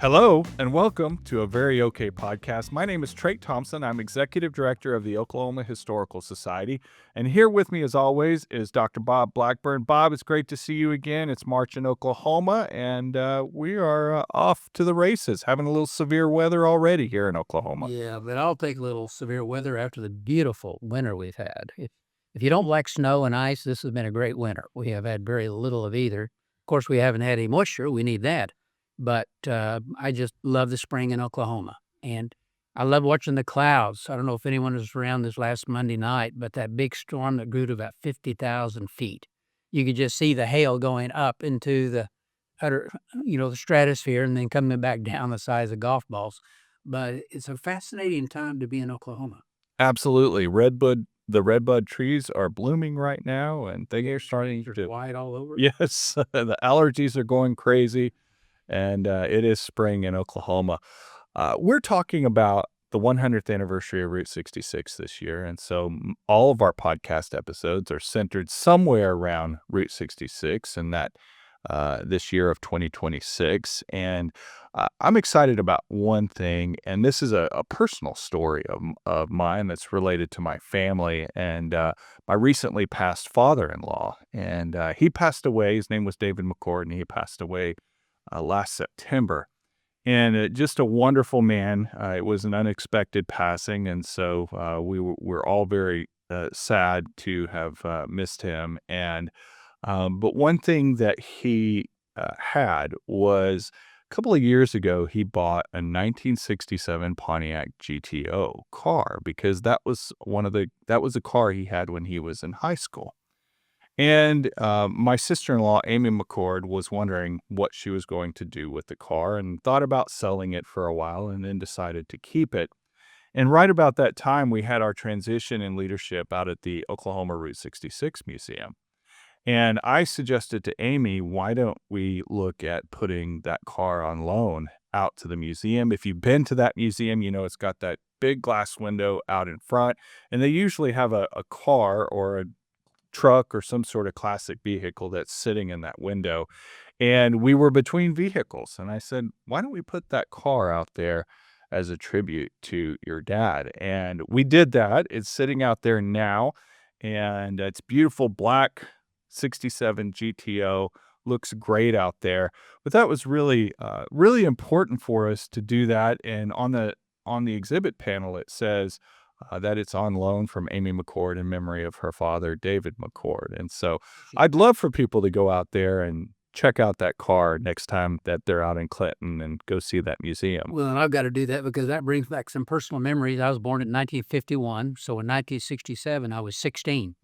Hello, and welcome to a Very Okay podcast. My name is Trey Thompson. I'm Executive Director of the Oklahoma Historical Society. And here with me, as always, is Dr. Bob Blackburn. Bob, it's great to see you again. It's March in Oklahoma, and we are off to the races, having a little severe weather already here in Oklahoma. Yeah, but I'll take a little severe weather after the beautiful winter we've had. If you don't like snow and ice, this has been a great winter. We have had very little of either. Of course, we haven't had any moisture. We need that. But I just love the spring in Oklahoma. And I love watching the clouds. I don't know if anyone was around this last Monday night, but that big storm that grew to about 50,000 feet, you could just see the hail going up into the the stratosphere and then coming back down the size of golf balls. But it's a fascinating time to be in Oklahoma. Absolutely. The redbud trees are blooming right now, and they are starting There's to, white all over. yes, the allergies are going crazy, and it is spring in Oklahoma. We're talking about the 100th anniversary of Route 66 this year, and so all of our podcast episodes are centered somewhere around Route 66 and that this year of 2026. And I'm excited about one thing, and this is a personal story of mine that's related to my family and my recently passed father-in-law. And he passed away. His name was David McCord, and he passed away last September. And just a wonderful man. It was an unexpected passing, and so we're all very sad to have missed him. And but one thing that he had was a couple of years ago, he bought a 1967 Pontiac GTO car because that was a car he had when he was in high school. And my sister-in-law, Amy McCord, was wondering what she was going to do with the car and thought about selling it for a while and then decided to keep it. And right about that time, we had our transition in leadership out at the Oklahoma Route 66 Museum. And I suggested to Amy, why don't we look at putting that car on loan out to the museum? If you've been to that museum, you know it's got that big glass window out in front, and they usually have a car or a truck or some sort of classic vehicle that's sitting in that window. And we were between vehicles, and I said, why don't we put that car out there as a tribute to your dad? And we did that. It's sitting out there now, and it's beautiful black 67 GTO, looks great out there. But that was really important for us to do that. And on the exhibit panel, it says that it's on loan from Amy McCord in memory of her father, David McCord. And so I'd love for people to go out there and check out that car next time that they're out in Clinton and go see that museum. Well, and I've got to do that because that brings back some personal memories. I was born in 1951, so in 1967 I was 16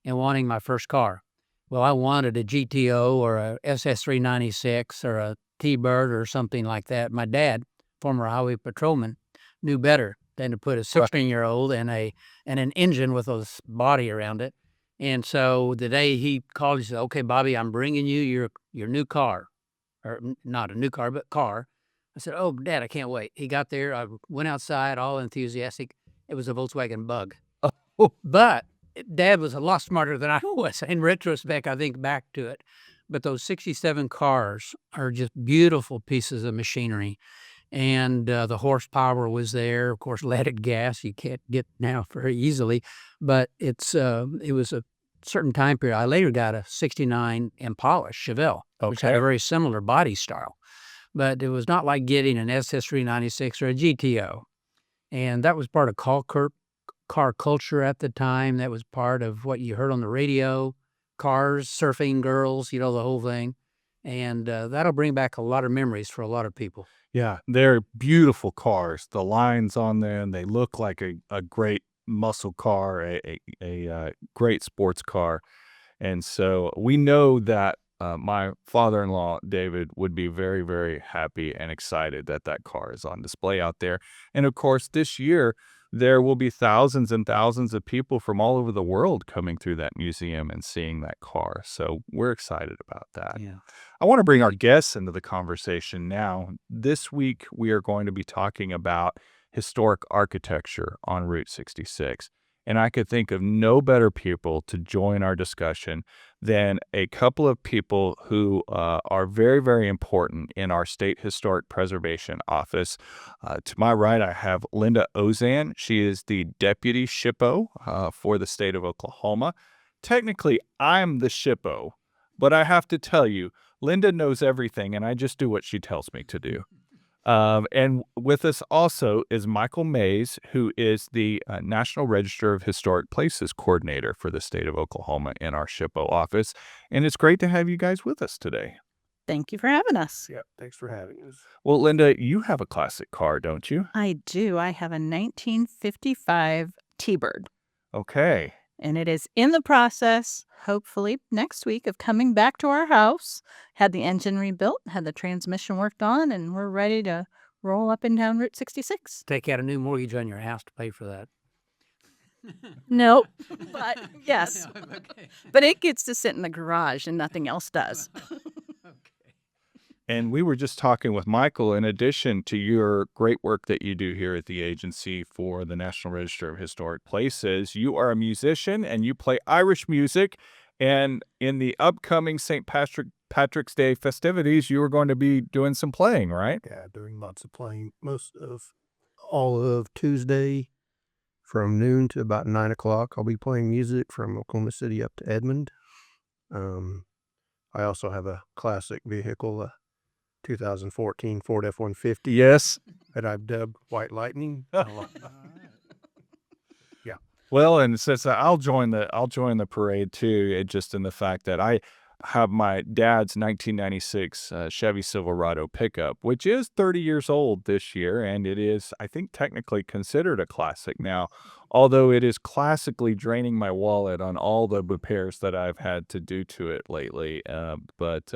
and wanting my first car. Well, I wanted a GTO or a SS396 or a T-Bird or something like that. My dad, former highway patrolman, knew better than to put a 16-year-old in an engine with a body around it. And so the day he called, he said, "Okay, Bobby, I'm bringing you your new car," or not a new car, but car. I said, "Oh, Dad, I can't wait." He got there. I went outside, all enthusiastic. It was a Volkswagen Bug. Oh, But Dad was a lot smarter than I was. In retrospect, I think back to it. But those 67 cars are just beautiful pieces of machinery. And the horsepower was there. Of course, leaded gas you can't get now very easily. But it was a certain time period. I later got a 69 Impala Chevelle, which had a very similar body style. But it was not like getting an SS396 or a GTO. And that was part of car culture at the time. That was part of what you heard on the radio, cars, surfing girls, the whole thing. And that'll bring back a lot of memories for a lot of people. yeah, they're beautiful cars. The lines on them, they look like a great muscle car, a great sports car. And so we know that my father-in-law, David, would be very, very happy and excited that that car is on display out there. And of course, this year, there will be thousands and thousands of people from all over the world coming through that museum and seeing that car. So we're excited about that. Yeah. I want to bring our guests into the conversation now. This week, we are going to be talking about historic architecture on Route 66. And I could think of no better people to join our discussion than a couple of people who are very, very important in our State Historic Preservation Office. To my right, I have Lynda Ozan. She is the Deputy SHPO for the state of Oklahoma. Technically, I'm the SHPO, but I have to tell you, Lynda knows everything, and I just do what she tells me to do. And with us also is Michael Mays, who is the National Register of Historic Places coordinator for the state of Oklahoma in our SHPO office. And it's great to have you guys with us today. Thank you for having us. Yeah, thanks for having us. Well, Lynda, you have a classic car, don't you? I do. I have a 1955 T-Bird, Okay. and it is in the process, hopefully next week, of coming back to our house. Had the engine rebuilt, had the transmission worked on, and we're ready to roll up and down Route 66. Take out a new mortgage on your house to pay for that. Nope, but yes. Okay. But it gets to sit in the garage and nothing else does. And we were just talking with Michael, in addition to your great work that you do here at the agency for the National Register of Historic Places, you are a musician and you play Irish music. And in the upcoming St. Patrick's Day festivities, you are going to be doing some playing, right? Yeah, doing lots of playing. Most of all of Tuesday from noon to about 9 o'clock. I'll be playing music from Oklahoma City up to Edmond. I also have a classic vehicle, a 2014 Ford F-150 Yes. that I've dubbed White Lightning. Yeah. Well, and since I'll join the parade too, just in the fact that I have my dad's 1996 Chevy Silverado pickup, which is 30 years old this year, and it is, I think, technically considered a classic now, although it is classically draining my wallet on all the repairs that I've had to do to it lately. But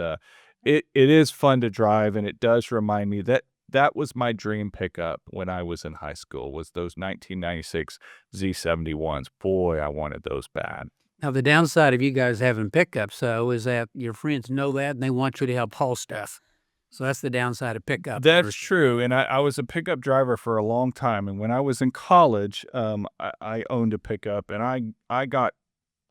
it is fun to drive, and it does remind me that that was my dream pickup when I was in high school, was those 1996 Z71s. Boy, I wanted those bad. Now, the downside of you guys having pickups, though, is that your friends know that and they want you to help haul stuff. So that's the downside of pickup. That's true, and I was a pickup driver for a long time, and when I was in college, I owned a pickup, and I got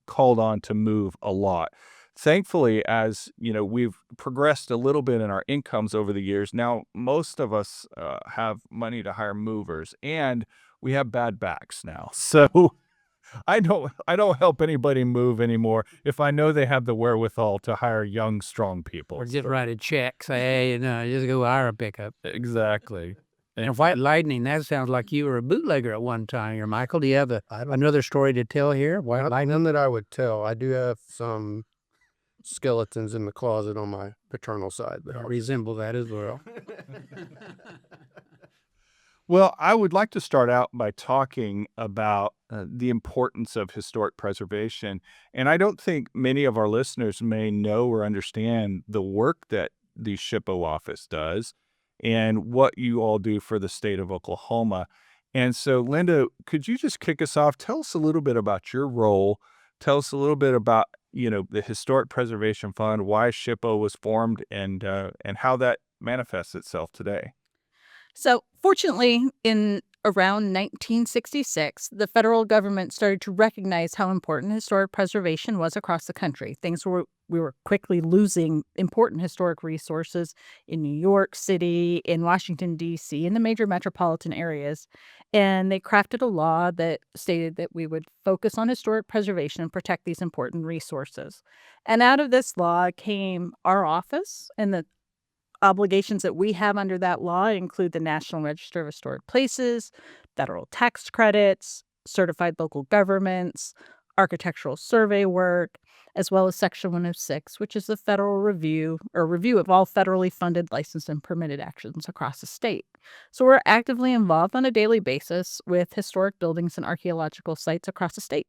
called on to move a lot. Thankfully, as you know, we've progressed a little bit in our incomes over the years. Now, most of us have money to hire movers, and we have bad backs now. So I don't help anybody move anymore if I know they have the wherewithal to hire young, strong people. Or just write a check, say, hey, just go hire a pickup. Exactly. And White Lightning, that sounds like you were a bootlegger at one time here, Michael. Do you have another story to tell here? White Lightning? None that I would tell. I do have some skeletons in the closet on my paternal side. I resemble that as well. Well, I would like to start out by talking about the importance of historic preservation. And I don't think many of our listeners may know or understand the work that the SHPO office does and what you all do for the state of Oklahoma. And so, Lynda, could you just kick us off? Tell us a little bit about your role. Tell us a little bit about, the Historic Preservation Fund, why SHPO was formed, and how that manifests itself today. So, fortunately, in around 1966, the federal government started to recognize how important historic preservation was across the country. We were quickly losing important historic resources in New York City, in Washington, D.C., in the major metropolitan areas. And they crafted a law that stated that we would focus on historic preservation and protect these important resources. And out of this law came our office, and the obligations that we have under that law include the National Register of Historic Places, federal tax credits, certified local governments, architectural survey work, as well as Section 106, which is the federal review of all federally funded, licensed, and permitted actions across the state. So we're actively involved on a daily basis with historic buildings and archaeological sites across the state.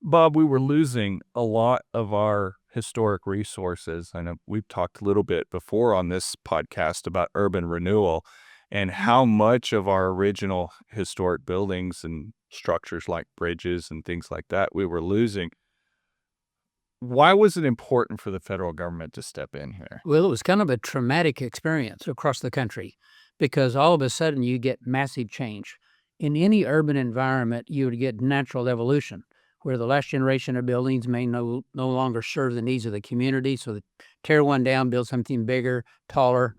Bob, we were losing a lot of our historic resources. I know we've talked a little bit before on this podcast about urban renewal and how much of our original historic buildings and structures like bridges and things like that we were losing. Why was it important for the federal government to step in here? Well, it was kind of a traumatic experience across the country because all of a sudden you get massive change. in any urban environment, you would get natural evolution, where the last generation of buildings may no longer serve the needs of the community. So they tear one down, build something bigger, taller,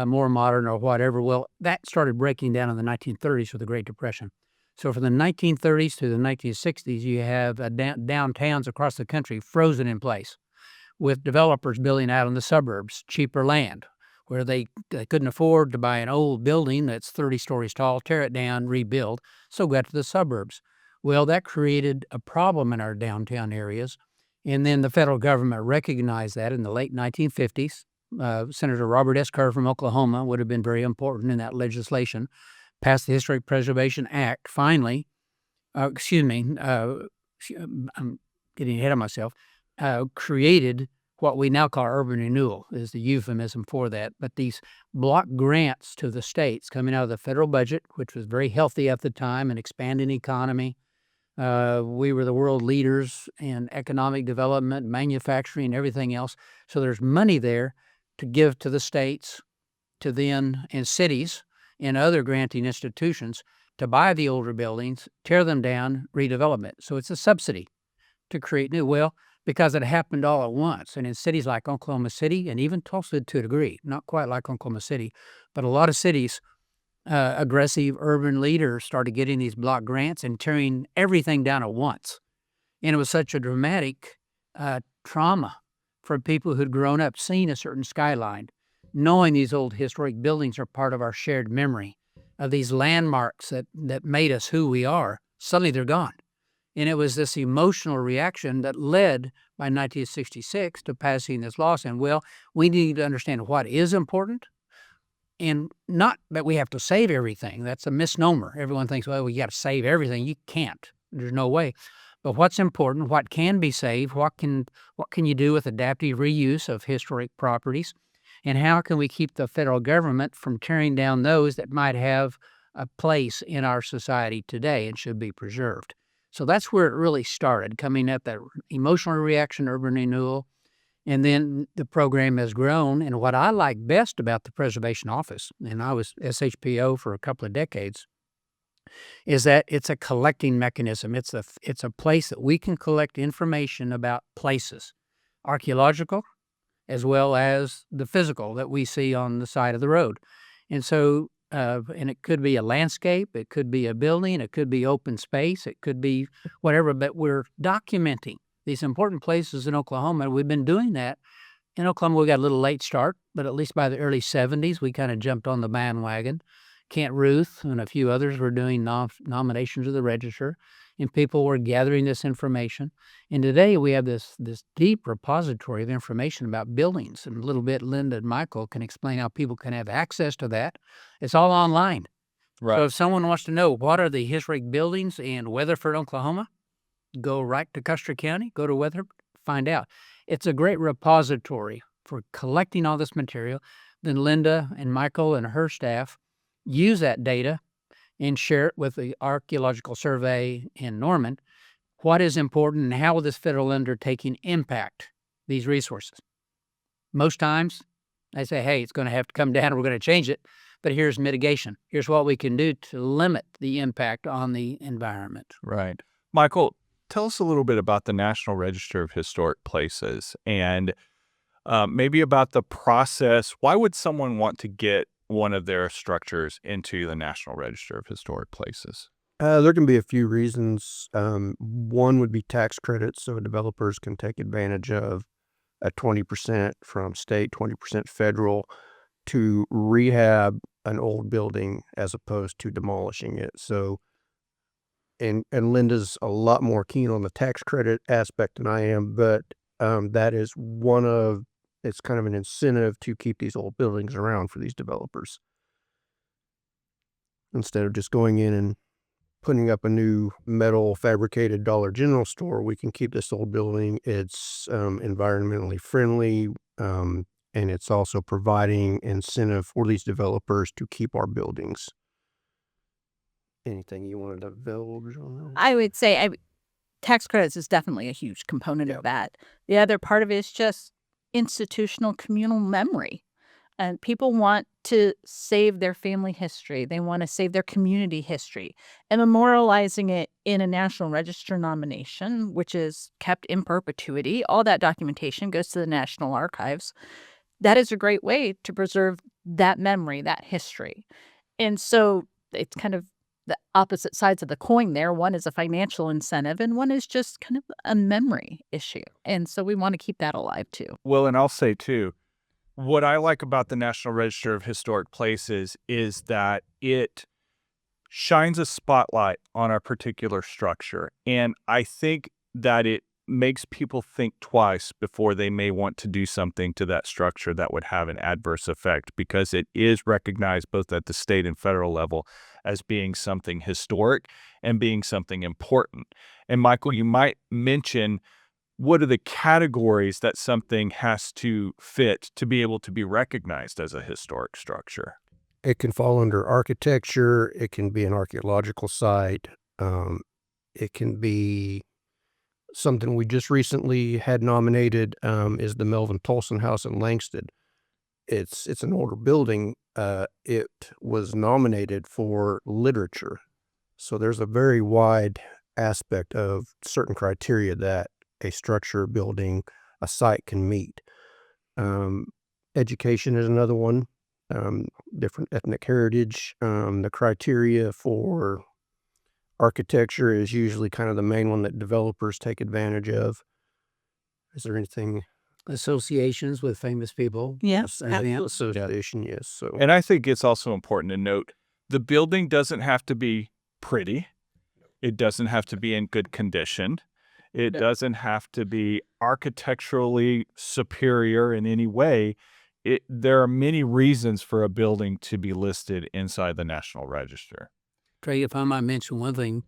more modern or whatever. Well, that started breaking down in the 1930s with the Great Depression. So from the 1930s to the 1960s, you have downtowns across the country frozen in place, with developers building out in the suburbs, cheaper land, where they couldn't afford to buy an old building that's 30 stories tall, tear it down, rebuild, so got to the suburbs. Well, that created a problem in our downtown areas, and then the federal government recognized that in the late 1950s. Senator Robert S. Kerr from Oklahoma would have been very important in that legislation, passed the Historic Preservation Act, finally. I'm getting ahead of myself. Created what we now call urban renewal, is the euphemism for that. But these block grants to the states coming out of the federal budget, which was very healthy at the time, an expanding economy. We were the world leaders in economic development, manufacturing, everything else. So there's money there to give to the states, and cities and other granting institutions to buy the older buildings, tear them down, redevelop it. So it's a subsidy to create new. Well, because it happened all at once. And in cities like Oklahoma City, and even Tulsa to a degree, not quite like Oklahoma City, but a lot of cities, aggressive urban leaders started getting these block grants and tearing everything down at once. And it was such a dramatic trauma for people who'd grown up seeing a certain skyline, knowing these old historic buildings are part of our shared memory, of these landmarks that made us who we are. Suddenly they're gone. And it was this emotional reaction that led, by 1966, to passing this law saying, well, we need to understand what is important, and not that we have to save everything. That's a misnomer. Everyone thinks, well, we got to save everything. You can't. There's no way. But what's important, what can be saved, what can you do with adaptive reuse of historic properties, and how can we keep the federal government from tearing down those that might have a place in our society today and should be preserved? So that's where it really started, coming at that emotional reaction, urban renewal, and then the program has grown. And what I like best about the Preservation Office, and I was SHPO for a couple of decades, is that it's a collecting mechanism. It's a place that we can collect information about places, archaeological, as well as the physical that we see on the side of the road. And so, and it could be a landscape, it could be a building, it could be open space, it could be whatever, but we're documenting these important places in Oklahoma. We've been doing that. In Oklahoma, we got a little late start, but at least by the early 70s, we kind of jumped on the bandwagon. Kent Ruth and a few others were doing nominations of the register, and people were gathering this information. And today we have this deep repository of information about buildings. And a little bit, Lynda and Michael can explain how people can have access to that. It's all online. Right. So if someone wants to know what are the historic buildings in Weatherford, Oklahoma, go right to Custer County, go to Weatherford, find out. It's a great repository for collecting all this material. Then Lynda and Michael and her staff use that data and share it with the Archaeological Survey in Norman. What is important, and how will this federal undertaking impact these resources? Most times they say, hey, it's going to have to come down, we're going to change it, but here's mitigation. Here's what we can do to limit the impact on the environment. Right. Michael, tell us a little bit about the National Register of Historic Places, and maybe about the process. Why would someone want to get one of their structures into the National Register of Historic Places? There can be a few reasons. One would be tax credits, so developers can take advantage of a 20% from state, 20% federal to rehab an old building as opposed to demolishing it. So, and Lynda's a lot more keen on the tax credit aspect than I am, but that is it's kind of an incentive to keep these old buildings around for these developers. Instead of just going in and putting up a new metal fabricated Dollar General store, we can keep this old building. It's environmentally friendly, and it's also providing incentive for these developers to keep our buildings. Anything you want to divulge on that? I would say tax credits is definitely a huge component of that. The other part of it is just institutional communal memory. And people want to save their family history. They want to save their community history. And memorializing it in a National Register nomination, which is kept in perpetuity, all that documentation goes to the National Archives. That is a great way to preserve that memory, that history. And so it's kind of the opposite sides of the coin there. One is a financial incentive, and one is just kind of a memory issue. And so we want to keep that alive too. Well, and I'll say too, what I like about the National Register of Historic Places is that it shines a spotlight on a particular structure. And I think that it makes people think twice before they may want to do something to that structure that would have an adverse effect, because it is recognized both at the state and federal level as being something historic and being something important. And Michael, you might mention, what are the categories that something has to fit to be able to be recognized as a historic structure? It can fall under architecture. It can be an archaeological site. It can be something we just recently had nominated is the Melvin Tolson House in Langston. It's an older building. It was nominated for literature. So there's a very wide aspect of certain criteria that a structure, building, a site can meet. Education is another one. Different ethnic heritage. The criteria for architecture is usually kind of the main one that developers take advantage of. Is there anything? Associations with famous people. Yes, Association, yes. So And I think it's also important to note, the building doesn't have to be pretty. It doesn't have to be in good condition. It doesn't have to be architecturally superior in any way. There are many reasons for a building to be listed inside the National Register. Trey, if I might mention one thing,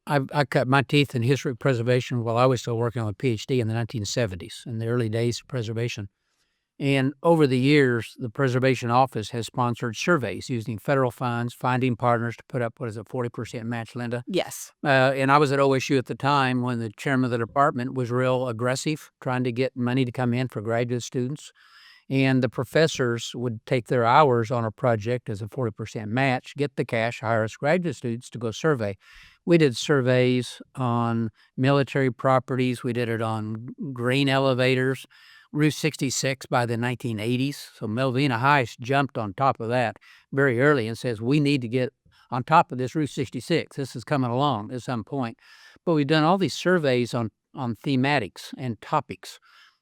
I cut my teeth in history preservation while I was still working on a PhD in the 1970s, in the early days of preservation. And over the years, the Preservation Office has sponsored surveys using federal funds, finding partners to put up, 40% match, Lynda? yes. And I was at OSU at the time when the chairman of the department was real aggressive, trying to get money to come in for graduate students. And the professors would take their hours on a project as a 40% match, get the cash, hire us graduate students to go survey. We did surveys on military properties. We did it on grain elevators, Route 66 by the 1980s. So Melvina Heiss jumped on top of that very early and says, we need to get on top of this Route 66. This is coming along at some point. But we've done all these surveys on thematics and topics.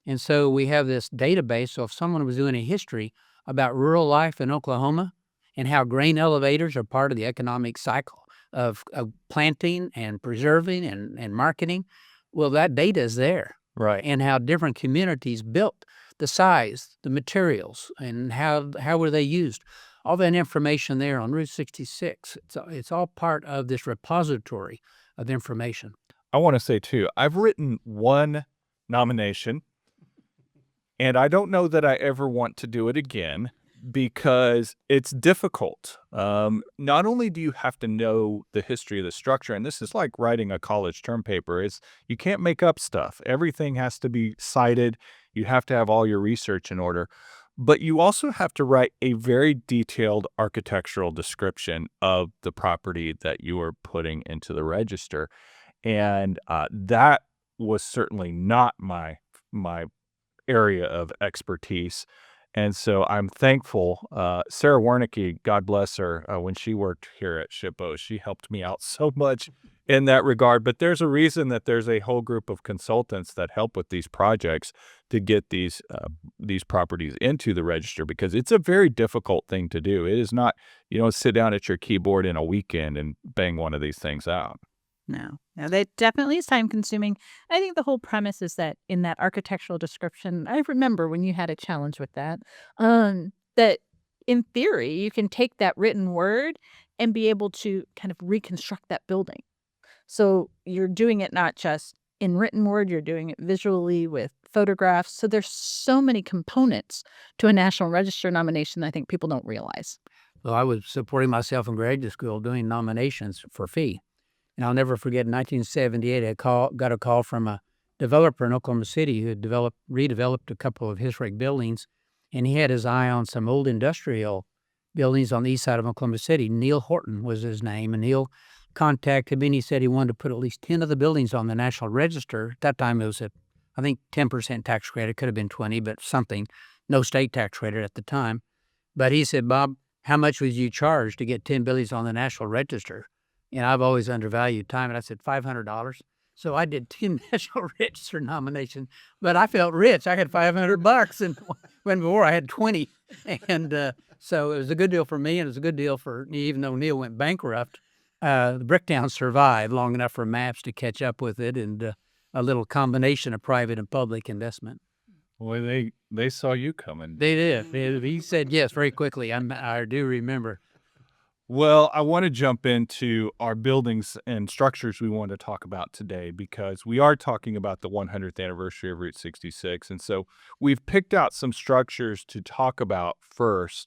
And so we have this database. So if someone was doing a history about rural life in Oklahoma and how grain elevators are part of the economic cycle of planting and preserving and marketing, well, that data is there. Right. And how different communities built, the size, the materials, and how were they used. All that information there on Route 66. It's all part of this repository of information. I want to say, too, I've written one nomination, and I don't know that I ever want to do it again because it's difficult. Not only do you have to know the history of the structure, and this is like writing a college term paper, you can't make up stuff. Everything has to be cited. You have to have all your research in order. But you also have to write a very detailed architectural description of the property that you are putting into the register. And that was certainly not my area of expertise. And so I'm thankful. Sarah Wernicke, God bless her, when she worked here at SHPO, she helped me out so much in that regard. But there's a reason that there's a whole group of consultants that help with these projects to get these properties into the register, because it's a very difficult thing to do. It is not, you don't sit down at your keyboard in a weekend and bang one of these things out. No, that definitely is time consuming. I think the whole premise is that in that architectural description, I remember when you had a challenge with that, that in theory, you can take that written word and be able to kind of reconstruct that building. So you're doing it not just in written word, you're doing it visually with photographs. So there's so many components to a National Register nomination that I think people don't realize. Well, I was supporting myself in graduate school doing nominations for fee. And I'll never forget, in 1978, I got a call from a developer in Oklahoma City who had redeveloped a couple of historic buildings. and he had his eye on some old industrial buildings on the east side of Oklahoma City. Neil Horton was his name, and Neil contacted me, and he said he wanted to put at least 10 of the buildings on the National Register. At that time, it was I think 10% tax credit, could have been 20, but something, no state tax credit at the time. But he said, Bob, how much would you charge to get 10 buildings on the National Register? And I've always undervalued time, and I said $500. So I did 10 National Register nominations, but I felt rich. I had $500, and when before I had 20. And so it was a good deal for me, and it was a good deal for, even though Neil went bankrupt, the Bricktown survived long enough for maps to catch up with it, and a little combination of private and public investment. Boy, they saw you coming. They did. He said yes very quickly. I do remember. Well, I want to jump into our buildings and structures we want to talk about today, because we are talking about the 100th anniversary of Route 66. And so we've picked out some structures to talk about first.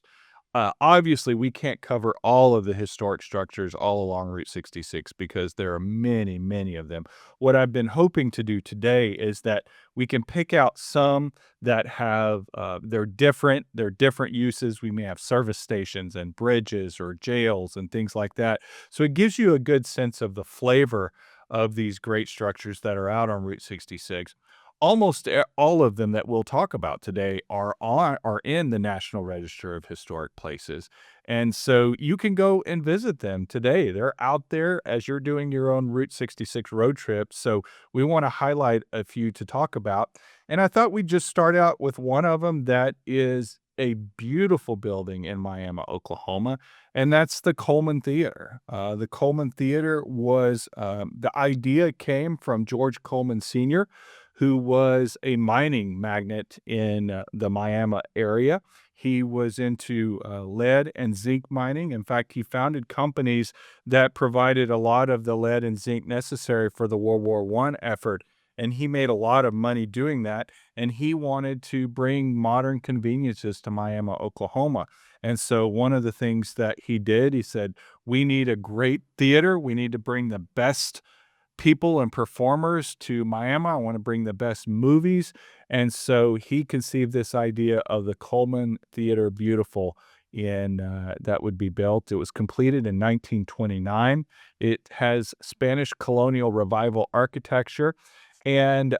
Obviously, we can't cover all of the historic structures all along Route 66 because there are many, many of them. What I've been hoping to do today is that we can pick out some that have they're different uses. We may have service stations and bridges or jails and things like that. So it gives you a good sense of the flavor of these great structures that are out on Route 66. Almost all of them that we'll talk about today are in the National Register of Historic Places. And so you can go and visit them today. They're out there as you're doing your own Route 66 road trip. So we want to highlight a few to talk about. And I thought we'd just start out with one of them that is a beautiful building in Miami, Oklahoma, and that's the Coleman Theater. The Coleman Theater was, the idea came from George Coleman Sr., who was a mining magnate in the Miami area. He was into lead and zinc mining. In fact, he founded companies that provided a lot of the lead and zinc necessary for the World War I effort. And he made a lot of money doing that. And he wanted to bring modern conveniences to Miami, Oklahoma. And so one of the things that he did, he said, we need a great theater. We need to bring the best people and performers to Miami. I want to bring the best movies. And so he conceived this idea of the Coleman Theater Beautiful that would be built. It was completed in 1929. It has Spanish colonial revival architecture, and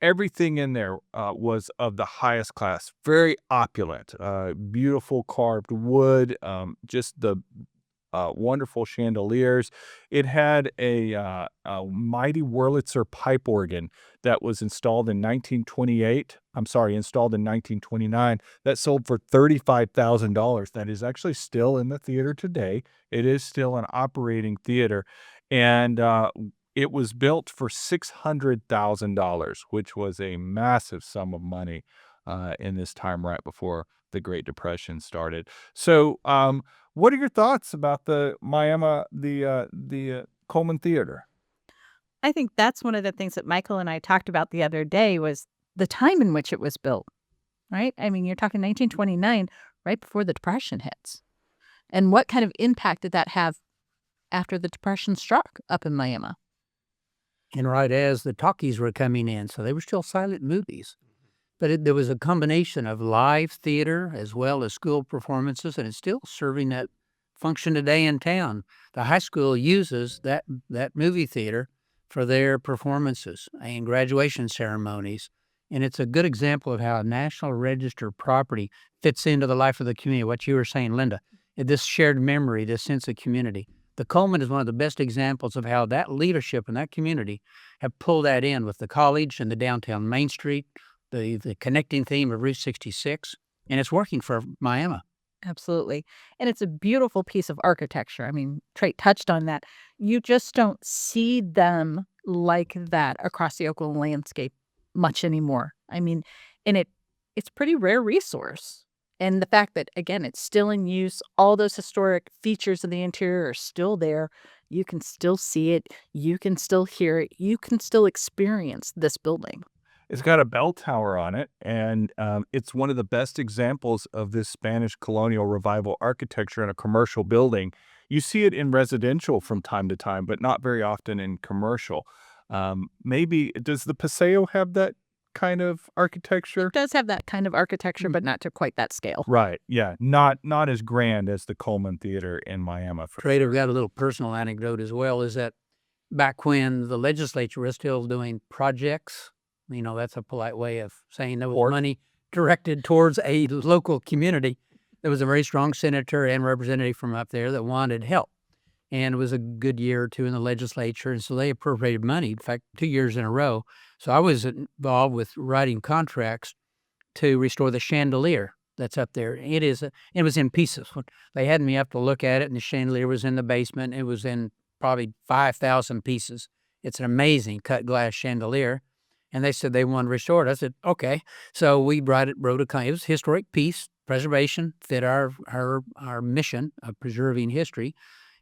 everything in there was of the highest class, very opulent, beautiful carved wood, just the wonderful chandeliers. It had a mighty Wurlitzer pipe organ that was installed in 1929, that sold for $35,000. That is actually still in the theater today. It is still an operating theater. And it was built for $600,000, which was a massive sum of money in this time right before the Great Depression started. So, what are your thoughts about the Coleman Theater? I think that's one of the things that Michael and I talked about the other day was the time in which it was built, right? I mean, you're talking 1929, right before the Depression hits. And what kind of impact did that have after the Depression struck up in Miami? And right as the talkies were coming in, so they were still silent movies. But there was a combination of live theater as well as school performances, and it's still serving that function today in town. The high school uses that movie theater for their performances and graduation ceremonies. And it's a good example of how a National Register property fits into the life of the community. What you were saying, Lynda, this shared memory, this sense of community. The Coleman is one of the best examples of how that leadership and that community have pulled that in with the college and the downtown Main Street, the connecting theme of Route 66, and it's working for Miami. Absolutely. And it's a beautiful piece of architecture. I mean, Trey touched on that. You just don't see them like that across the Oklahoma landscape much anymore. I mean, and it's a pretty rare resource. And the fact that, again, it's still in use, all those historic features of the interior are still there. You can still see it. You can still hear it. You can still experience this building. It's got a bell tower on it, and it's one of the best examples of this Spanish colonial revival architecture in a commercial building. You see it in residential from time to time, but not very often in commercial. Maybe, does the Paseo have that kind of architecture. It does have that kind of architecture, but not to quite that scale. Right. Yeah. Not as grand as the Coleman Theater in Miami. Trader got a little personal anecdote as well, is that back when the legislature was still doing projects, that's a polite way of saying there was money directed towards a local community. There was a very strong senator and representative from up there that wanted help. And it was a good year or two in the legislature, and so they appropriated money, in fact, 2 years in a row. So I was involved with writing contracts to restore the chandelier that's up there. It was in pieces. They had me up to look at it, and the chandelier was in the basement. It was in probably 5,000 pieces. It's an amazing cut glass chandelier. And they said they wanted to restore it. I said, okay. So we wrote it was historic piece, preservation, fit our mission of preserving history.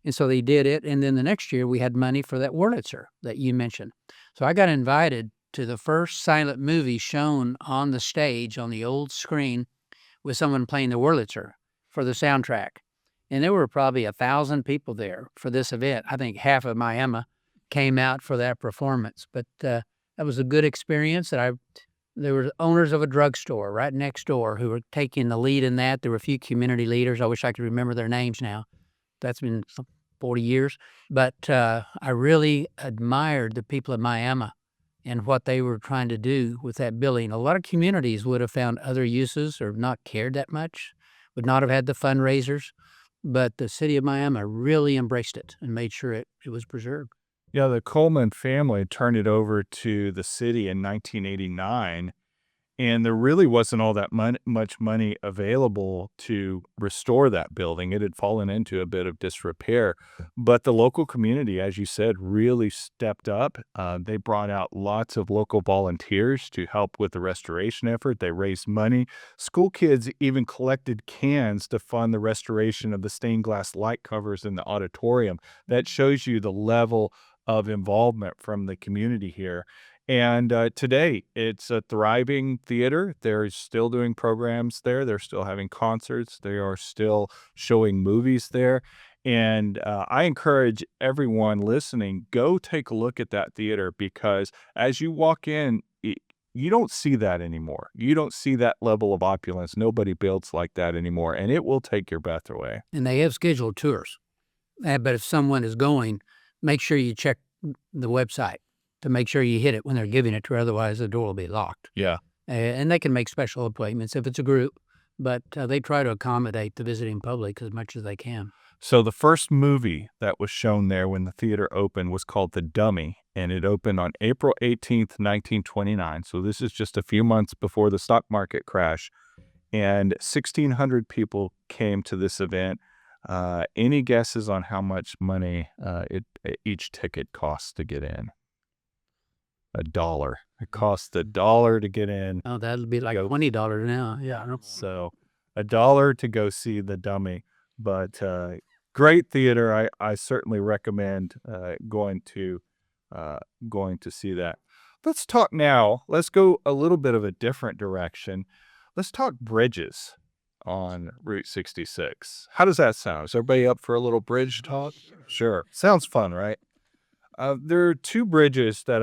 And so they did it. And then the next year we had money for that Wurlitzer that you mentioned. So I got invited to the first silent movie shown on the stage on the old screen with someone playing the Wurlitzer for the soundtrack. And there were probably 1,000 people there for this event. I think half of Miami came out for that performance. But that was a good experience. There were owners of a drugstore right next door who were taking the lead in that. There were a few community leaders. I wish I could remember their names now. That's been 40 years. But I really admired the people of Miami and what they were trying to do with that building. A lot of communities would have found other uses or not cared that much, would not have had the fundraisers. But the city of Miami really embraced it and made sure it was preserved. Yeah, the Coleman family turned it over to the city in 1989, and there really wasn't all that much money available to restore that building. It had fallen into a bit of disrepair, but the local community, as you said, really stepped up. They brought out lots of local volunteers to help with the restoration effort. They raised money. School kids even collected cans to fund the restoration of the stained glass light covers in the auditorium. That shows you the level of involvement from the community here. And today, it's a thriving theater. They're still doing programs there. They're still having concerts. They are still showing movies there. And I encourage everyone listening, go take a look at that theater, because as you walk in, you don't see that anymore. You don't see that level of opulence. Nobody builds like that anymore, and it will take your breath away. And they have scheduled tours. But if someone is going, make sure you check the website to make sure you hit it when they're giving it to her. Otherwise, the door will be locked. Yeah. And they can make special appointments if it's a group, but they try to accommodate the visiting public as much as they can. So the first movie that was shown there when the theater opened was called The Dummy, and it opened on April 18th, 1929. So this is just a few months before the stock market crash, and 1,600 people came to this event. Any guesses on how much money each ticket costs to get in? $1. It costs $1 to get in. Oh, that'll be like $20 now. Yeah. So $1 to go see The Dummy. But great theater. I certainly recommend going to see that. Let's talk now. Let's go a little bit of a different direction. Let's talk bridges on Route 66. How does that sound? Is everybody up for a little bridge talk? Sure. Sounds fun, right? There are two bridges that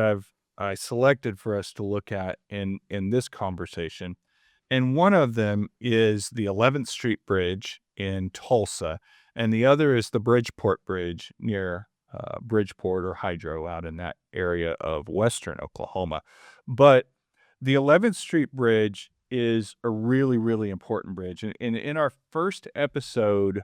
I selected for us to look at in this conversation. And one of them is the 11th Street Bridge in Tulsa, and the other is the Bridgeport Bridge near Bridgeport or Hydro out in that area of western Oklahoma. But the 11th Street Bridge is a really, really important bridge. And in our first episode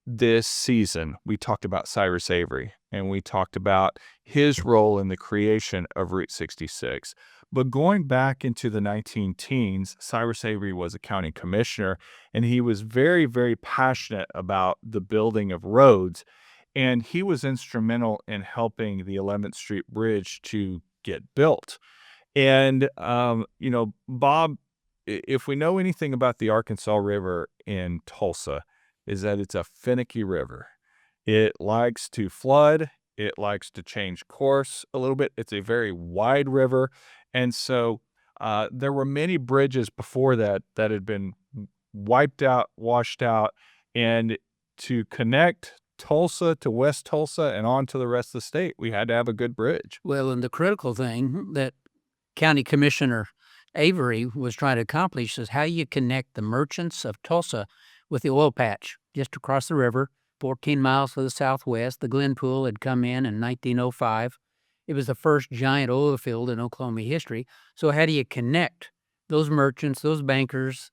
this season, we talked about Cyrus Avery, and we talked about his role in the creation of Route 66. But going back into the 19-teens, Cyrus Avery was a county commissioner, and he was very, very passionate about the building of roads. And he was instrumental in helping the 11th Street Bridge to get built. And, Bob, if we know anything about the Arkansas River in Tulsa, is that it's a finicky river. It likes to flood. It likes to change course a little bit. It's a very wide river. And so there were many bridges before that had been wiped out, washed out. And to connect Tulsa to West Tulsa and on to the rest of the state, we had to have a good bridge. Well, and the critical thing that County Commissioner Avery was trying to accomplish is how you connect the merchants of Tulsa with the oil patch just across the river, 14 miles to the southwest. The Glenpool had come in 1905. It was the first giant oil field in Oklahoma history. So how do you connect those merchants, those bankers,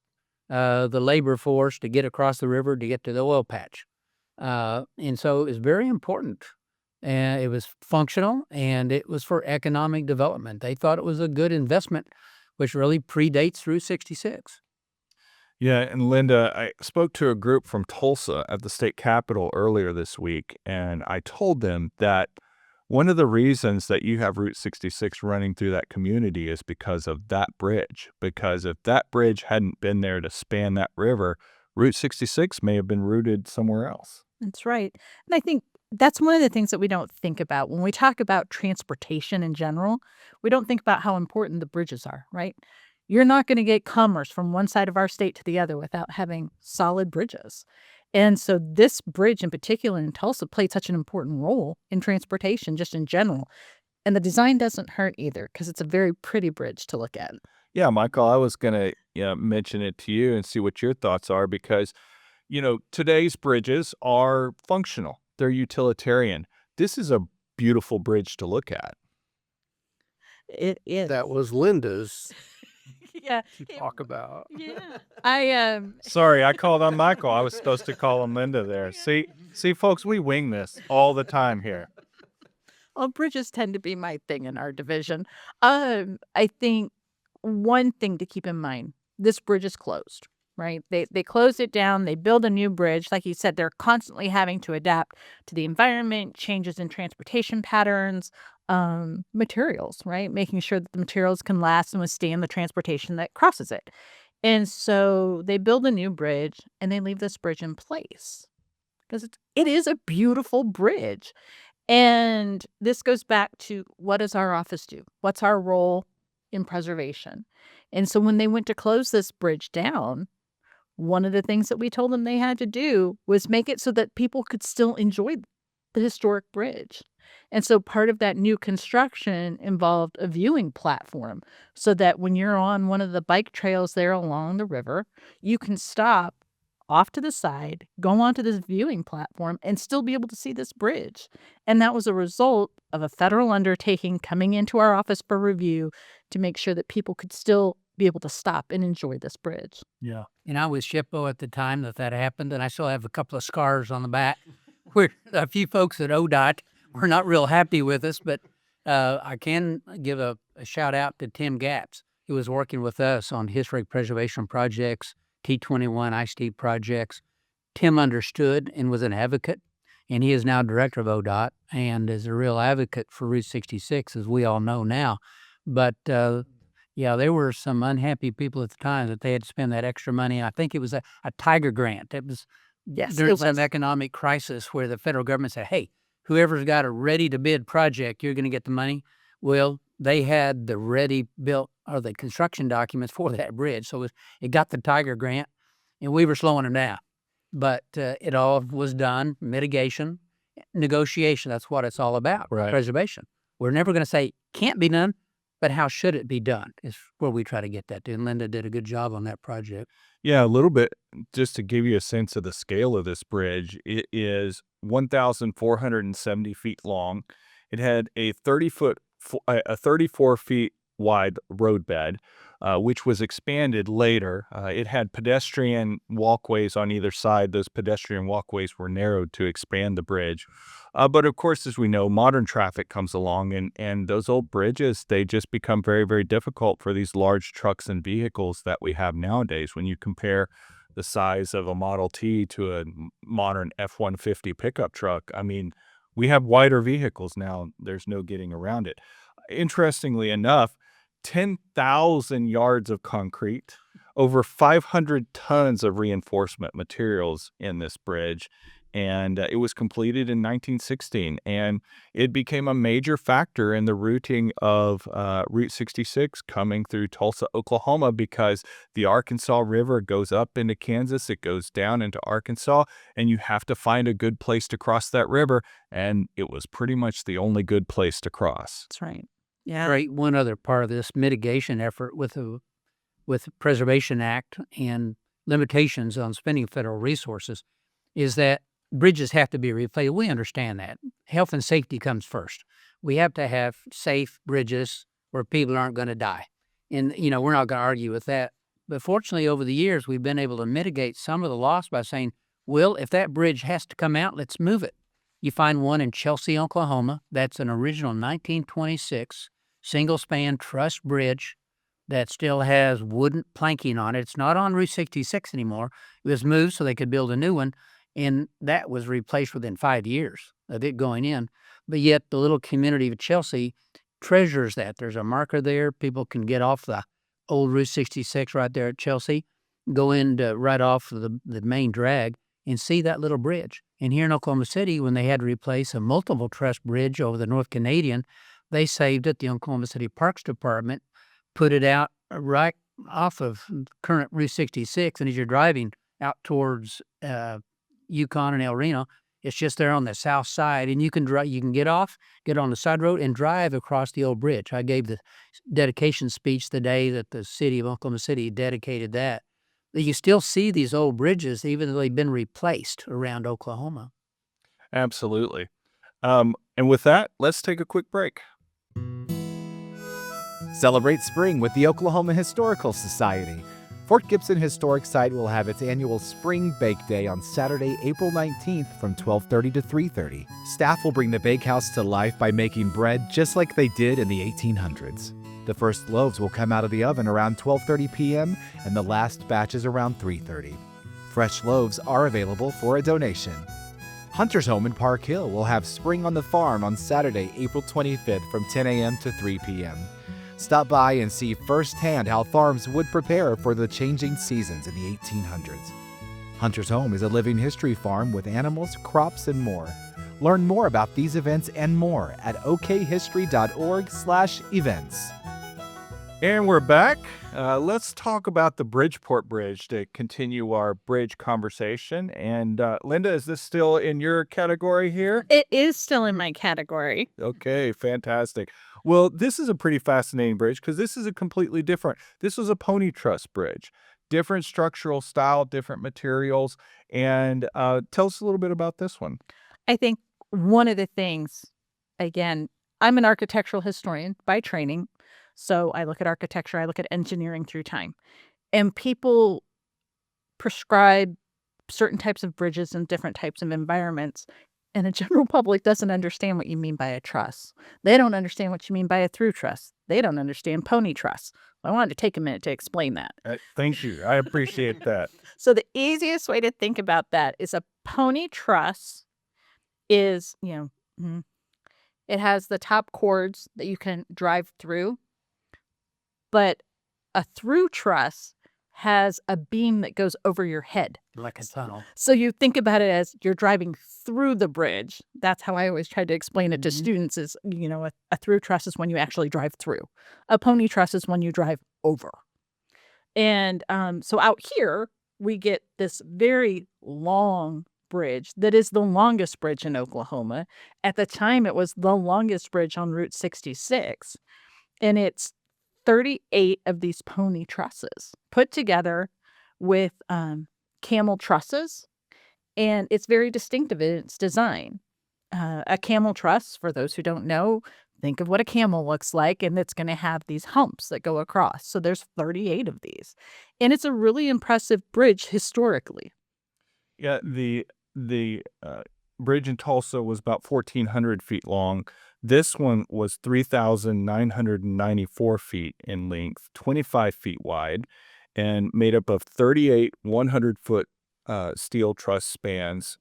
the labor force to get across the river to get to the oil patch? And so it was very important. And it was functional, and it was for economic development. They thought it was a good investment, which really predates Route 66. Yeah, and Lynda, I spoke to a group from Tulsa at the state capitol earlier this week, and I told them that one of the reasons that you have Route 66 running through that community is because of that bridge. Because if that bridge hadn't been there to span that river, Route 66 may have been routed somewhere else. That's right. And I think that's one of the things that we don't think about when we talk about transportation in general. We don't think about how important the bridges are, right? You're not going to get commerce from one side of our state to the other without having solid bridges. And so this bridge in particular in Tulsa played such an important role in transportation just in general. And the design doesn't hurt either because it's a very pretty bridge to look at. Yeah, Michael, I was going to mention it to you and see what your thoughts are because, today's bridges are functional. They're utilitarian. This is a beautiful bridge to look at. It is. That was Lynda's Yeah. to talk about. Yeah. I Sorry, I called on Michael. I was supposed to call on Lynda there. See, folks, we wing this all the time here. Well, bridges tend to be my thing in our division. I think one thing to keep in mind, this bridge is closed, right? They close it down, they build a new bridge. Like you said, they're constantly having to adapt to the environment, changes in transportation patterns, materials, right? Making sure that the materials can last and withstand the transportation that crosses it. And so they build a new bridge and they leave this bridge in place because it is a beautiful bridge. And this goes back to what does our office do? What's our role in preservation? And so when they went to close this bridge down, one of the things that we told them they had to do was make it so that people could still enjoy the historic bridge. And so part of that new construction involved a viewing platform so that when you're on one of the bike trails there along the river, you can stop off to the side, go onto this viewing platform, and still be able to see this bridge. And that was a result of a federal undertaking coming into our office for review to make sure that people could still be able to stop and enjoy this bridge. Yeah. And I was SHPO at the time that happened, and I still have a couple of scars on the back where a few folks at ODOT were not real happy with us, but I can give a shout out to Tim Gatz. He was working with us on historic preservation projects, T21 ICT projects. Tim understood and was an advocate, and he is now director of ODOT and is a real advocate for Route 66, as we all know now. But yeah, there were some unhappy people at the time that they had to spend that extra money. I think it was a Tiger grant. It was Yes, during it some was. economic crisis where the federal government said, hey, whoever's got a ready-to-bid project, you're going to get the money. Well, they had the ready-built or the construction documents for that bridge. So it got the Tiger grant, and we were slowing them down. But it all was done, mitigation, negotiation. That's what it's all about, Right. preservation. We're never going to say can't be done, but how should it be done is where we try to get that to. And Lynda did a good job on that project. Yeah, a little bit. Just to give you a sense of the scale of this bridge, it is 1,470 feet long. It had a 34 feet wide roadbed, which was expanded later. It had pedestrian walkways on either side. Those pedestrian walkways were narrowed to expand the bridge. But of course, as we know, modern traffic comes along, and those old bridges, they just become very, very difficult for these large trucks and vehicles that we have nowadays. When you compare the size of a Model T to a modern F-150 pickup truck, I mean, we have wider vehicles now. There's no getting around it. Interestingly enough, 10,000 yards of concrete, over 500 tons of reinforcement materials in this bridge. And it was completed in 1916, and it became a major factor in the routing of Route 66 coming through Tulsa, Oklahoma, because the Arkansas River goes up into Kansas, it goes down into Arkansas, and you have to find a good place to cross that river, and it was pretty much the only good place to cross. That's right. Yeah. Right. One other part of this mitigation effort with the with the Preservation Act and limitations on spending federal resources is that bridges have to be replaced. We understand that. Health and safety comes first. We have to have safe bridges where people aren't going to die. And, we're not going to argue with that. But fortunately, over the years, we've been able to mitigate some of the loss by saying, well, if that bridge has to come out, let's move it. You find one in Chelsea, Oklahoma. That's an original 1926 single-span truss bridge that still has wooden planking on it. It's not on Route 66 anymore. It was moved so they could build a new one, and that was replaced within 5 years of it going in. But yet the little community of Chelsea treasures that. There's a marker there. People can get off the old Route 66 right there at Chelsea, go in right off the main drag, and see that little bridge. And here in Oklahoma City, when they had to replace a multiple truss bridge over the North Canadian, they saved it. The Oklahoma City Parks Department put it out right off of current Route 66. And as you're driving out towards Yukon and El Reno, it's just there on the south side, and you can get off, get on the side road, and drive across the old bridge. I gave the dedication speech the day that the city of Oklahoma City dedicated that. You still see these old bridges, even though they've been replaced around Oklahoma. Absolutely. And with that, let's take a quick break. Celebrate spring with the Oklahoma Historical Society. Fort Gibson Historic Site will have its annual Spring Bake Day on Saturday, April 19th from 12:30 to 3:30. Staff will bring the bakehouse to life by making bread just like they did in the 1800s. The first loaves will come out of the oven around 12:30 p.m. and the last batches around 3:30. Fresh loaves are available for a donation. Hunter's Home in Park Hill will have Spring on the Farm on Saturday, April 25th from 10 a.m. to 3 p.m. Stop by and see firsthand how farms would prepare for the changing seasons in the 1800s. Hunter's Home is a living history farm with animals, crops, and more. Learn more about these events and more at okhistory.org/events. And we're back. Let's talk about the Bridgeport Bridge to continue our bridge conversation. And Lynda, is this still in your category here? It is still in my category. Okay, fantastic. Well, this is a pretty fascinating bridge because this is a completely different. This was a pony truss bridge, different structural style, different materials. And tell us a little bit about this one. I think one of the things, again, I'm an architectural historian by training. So I look at architecture, I look at engineering through time. And people prescribe certain types of bridges in different types of environments. And the general public doesn't understand what you mean by a truss. They don't understand what you mean by a through truss. They don't understand pony truss. I wanted to take a minute to explain that. Thank you. I appreciate that. So the easiest way to think about that is a pony truss is, it has the top cords that you can drive through. But a through truss has a beam that goes over your head. Like a tunnel. So you think about it as you're driving through the bridge. That's how I always try to explain it to students is, a through truss is when you actually drive through. A pony truss is when you drive over. And so out here, we get this very long bridge that is the longest bridge in Oklahoma. At the time, it was the longest bridge on Route 66. And it's 38 of these pony trusses put together with camel trusses, and it's very distinctive in its design. A camel truss, for those who don't know, think of what a camel looks like, and it's going to have these humps that go across. So there's 38 of these, and it's a really impressive bridge historically. Yeah, the bridge in Tulsa was about 1,400 feet long. This one was 3,994 feet in length, 25 feet wide, and made up of 38 100-foot steel truss spans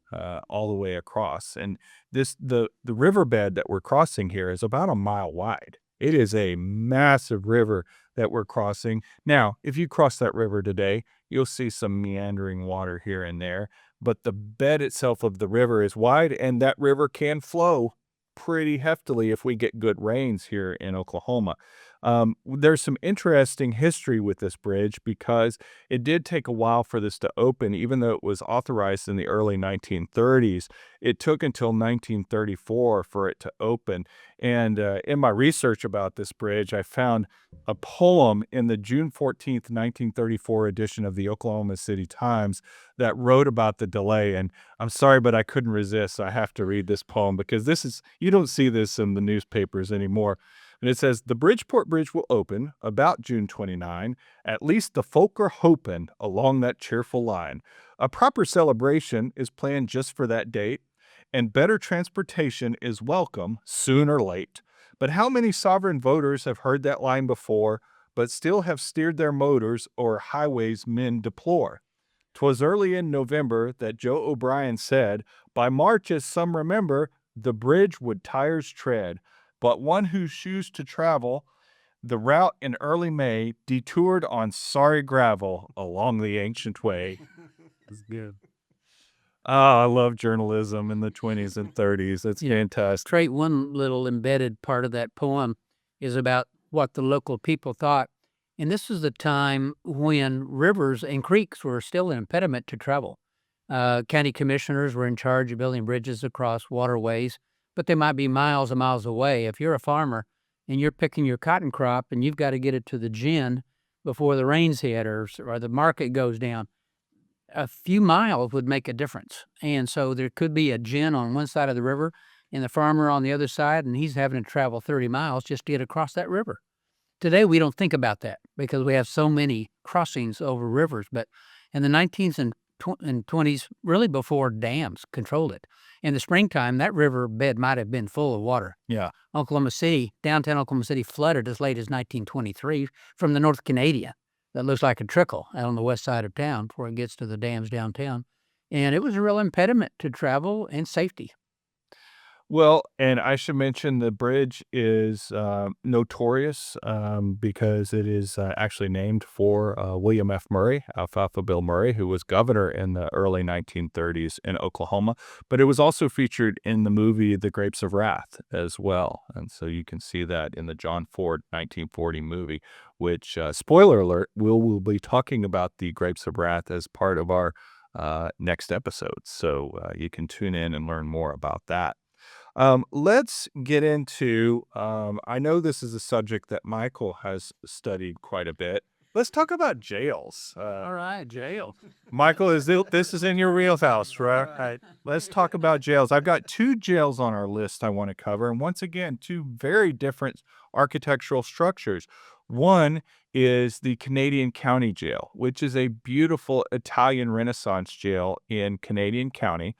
all the way across. And the riverbed that we're crossing here is about a mile wide. It is a massive river that we're crossing. Now, if you cross that river today, you'll see some meandering water here and there, but the bed itself of the river is wide, and that river can flow pretty heftily if we get good rains here in Oklahoma. There's some interesting history with this bridge because it did take a while for this to open, even though it was authorized in the early 1930s. It took until 1934 for it to open. And in my research about this bridge, I found a poem in the June 14th, 1934 edition of the Oklahoma City Times that wrote about the delay. And I'm sorry, but I couldn't resist. So I have to read this poem because you don't see this in the newspapers anymore. And it says, "The Bridgeport Bridge will open about June 29. At least the folk are hoping along that cheerful line. A proper celebration is planned just for that date, and better transportation is welcome soon or late. But how many sovereign voters have heard that line before, but still have steered their motors o'er highways men deplore? 'Twas early in November that Joe O'Brien said, by March, as some remember, the bridge would tires tread. But one whose shoes to travel the route in early May detoured on sorry gravel along the ancient way." That's good. Oh, I love journalism in the 20s and 30s. It's fantastic. Straight one little embedded part of that poem is about what the local people thought. And this was the time when rivers and creeks were still an impediment to travel. County commissioners were in charge of building bridges across waterways, but they might be miles and miles away. If you're a farmer and you're picking your cotton crop and you've got to get it to the gin before the rains hit or the market goes down, a few miles would make a difference. And so there could be a gin on one side of the river and the farmer on the other side, and he's having to travel 30 miles just to get across that river. Today, we don't think about that because we have so many crossings over rivers. But in the 19th and 20s, really before dams controlled it, in the springtime, that river bed might have been full of water. Yeah. Oklahoma City, downtown Oklahoma City, flooded as late as 1923 from the North Canadian. That looks like a trickle out on the west side of town before it gets to the dams downtown. And it was a real impediment to travel and safety. Well, and I should mention the bridge is notorious because it is actually named for William F. Murray, Alfalfa Bill Murray, who was governor in the early 1930s in Oklahoma. But it was also featured in the movie The Grapes of Wrath as well. And so you can see that in the John Ford 1940 movie, which, spoiler alert, we'll be talking about The Grapes of Wrath as part of our next episode. So you can tune in and learn more about that. Let's get into, I know this is a subject that Michael has studied quite a bit. Let's talk about jails. All right, jail. Michael, this is in your wheelhouse, right? Right. Let's talk about jails. I've got 2 jails on our list I want to cover. And once again, 2 very different architectural structures. One is the Canadian County Jail, which is a beautiful Italian Renaissance jail in Canadian County.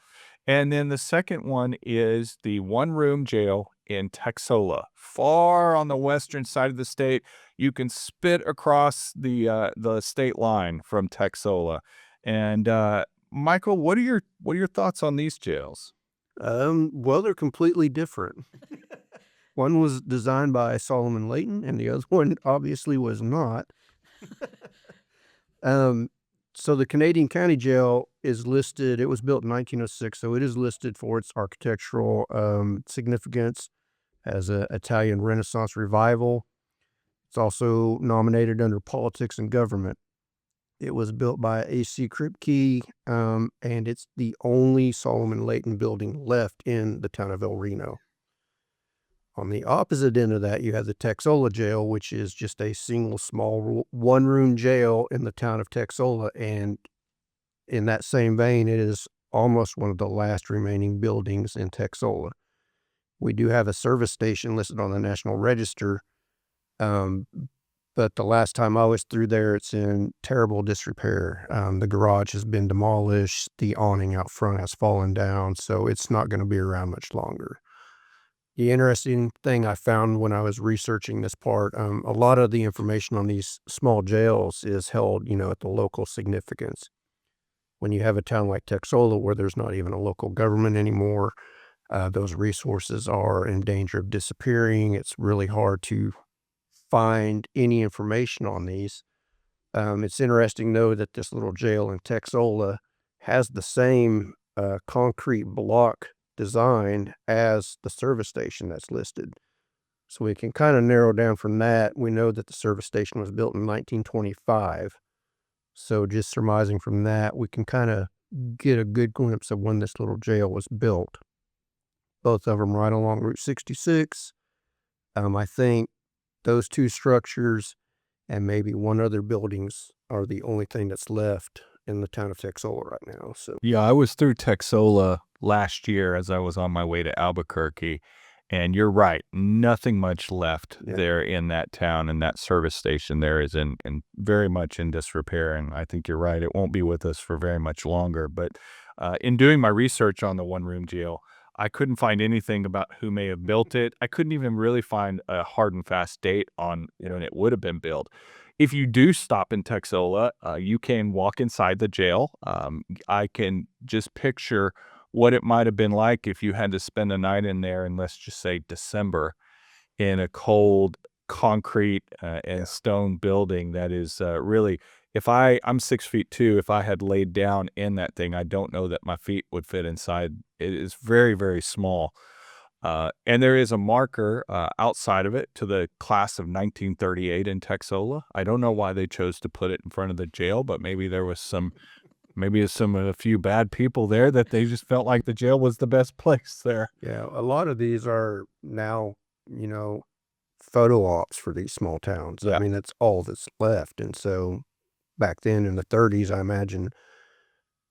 And then the second one is the one-room jail in Texola, far on the western side of the state. You can spit across the state line from Texola. And Michael, what are your thoughts on these jails? Well, they're completely different. One was designed by Solomon Layton, and the other one obviously was not. So the Canadian County Jail is listed, it was built in 1906, so it is listed for its architectural significance as an Italian Renaissance revival. It's also nominated under politics and government. It was built by A.C. Kripke, and it's the only Solomon Layton building left in the town of El Reno. On the opposite end of that, you have the Texola Jail, which is just a single small one-room jail in the town of Texola. And in that same vein, it is almost one of the last remaining buildings in Texola. We do have a service station listed on the National Register, but the last time I was through there, it's in terrible disrepair. The garage has been demolished. The awning out front has fallen down, so it's not going to be around much longer. The interesting thing I found when I was researching this part, a lot of the information on these small jails is held, at the local significance. When you have a town like Texola where there's not even a local government anymore, those resources are in danger of disappearing. It's really hard to find any information on these. It's interesting, though, that this little jail in Texola has the same concrete block design as the service station that's listed. So we can kind of narrow down from that. We know that the service station was built in 1925. So just surmising from that, we can kind of get a good glimpse of when this little jail was built. Both of them right along Route 66. I think those two structures and maybe one other buildings are the only thing that's left in the town of Texola right now. So Yeah, I was through Texola last year as I was on my way to Albuquerque, and you're right, nothing much left Yeah. there in that town, and that service station there is in very much in disrepair, and I think you're right, it won't be with us for very much longer. But in doing my research on the one-room jail, I couldn't find anything about who may have built it. I couldn't even really find a hard and fast date on when it would have been built. If you do stop in Texola, you can walk inside the jail. I can just picture what it might have been like if you had to spend a night in there in, let's just say, December, in a cold concrete and stone building that is really, I'm 6'2", if I had laid down in that thing, I don't know that my feet would fit inside. It is very, very small. And there is a marker outside of it to the class of 1938 in Texola. I don't know why they chose to put it in front of the jail, but maybe there was a few bad people there that they just felt like the jail was the best place there. yeah, a lot of these are now, photo ops for these small towns. Yeah. I mean, that's all that's left. And so back then in the 30s, I imagine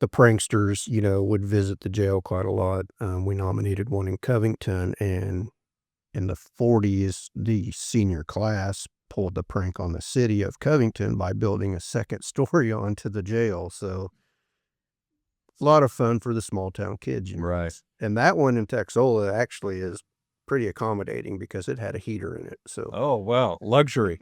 the pranksters, would visit the jail quite a lot. We nominated one in Covington, and in the 40s, the senior class pulled the prank on the city of Covington by building a second story onto the jail. So a lot of fun for the small town kids. Right. And that one in Texola actually is pretty accommodating because it had a heater in it. So Oh, well, luxury.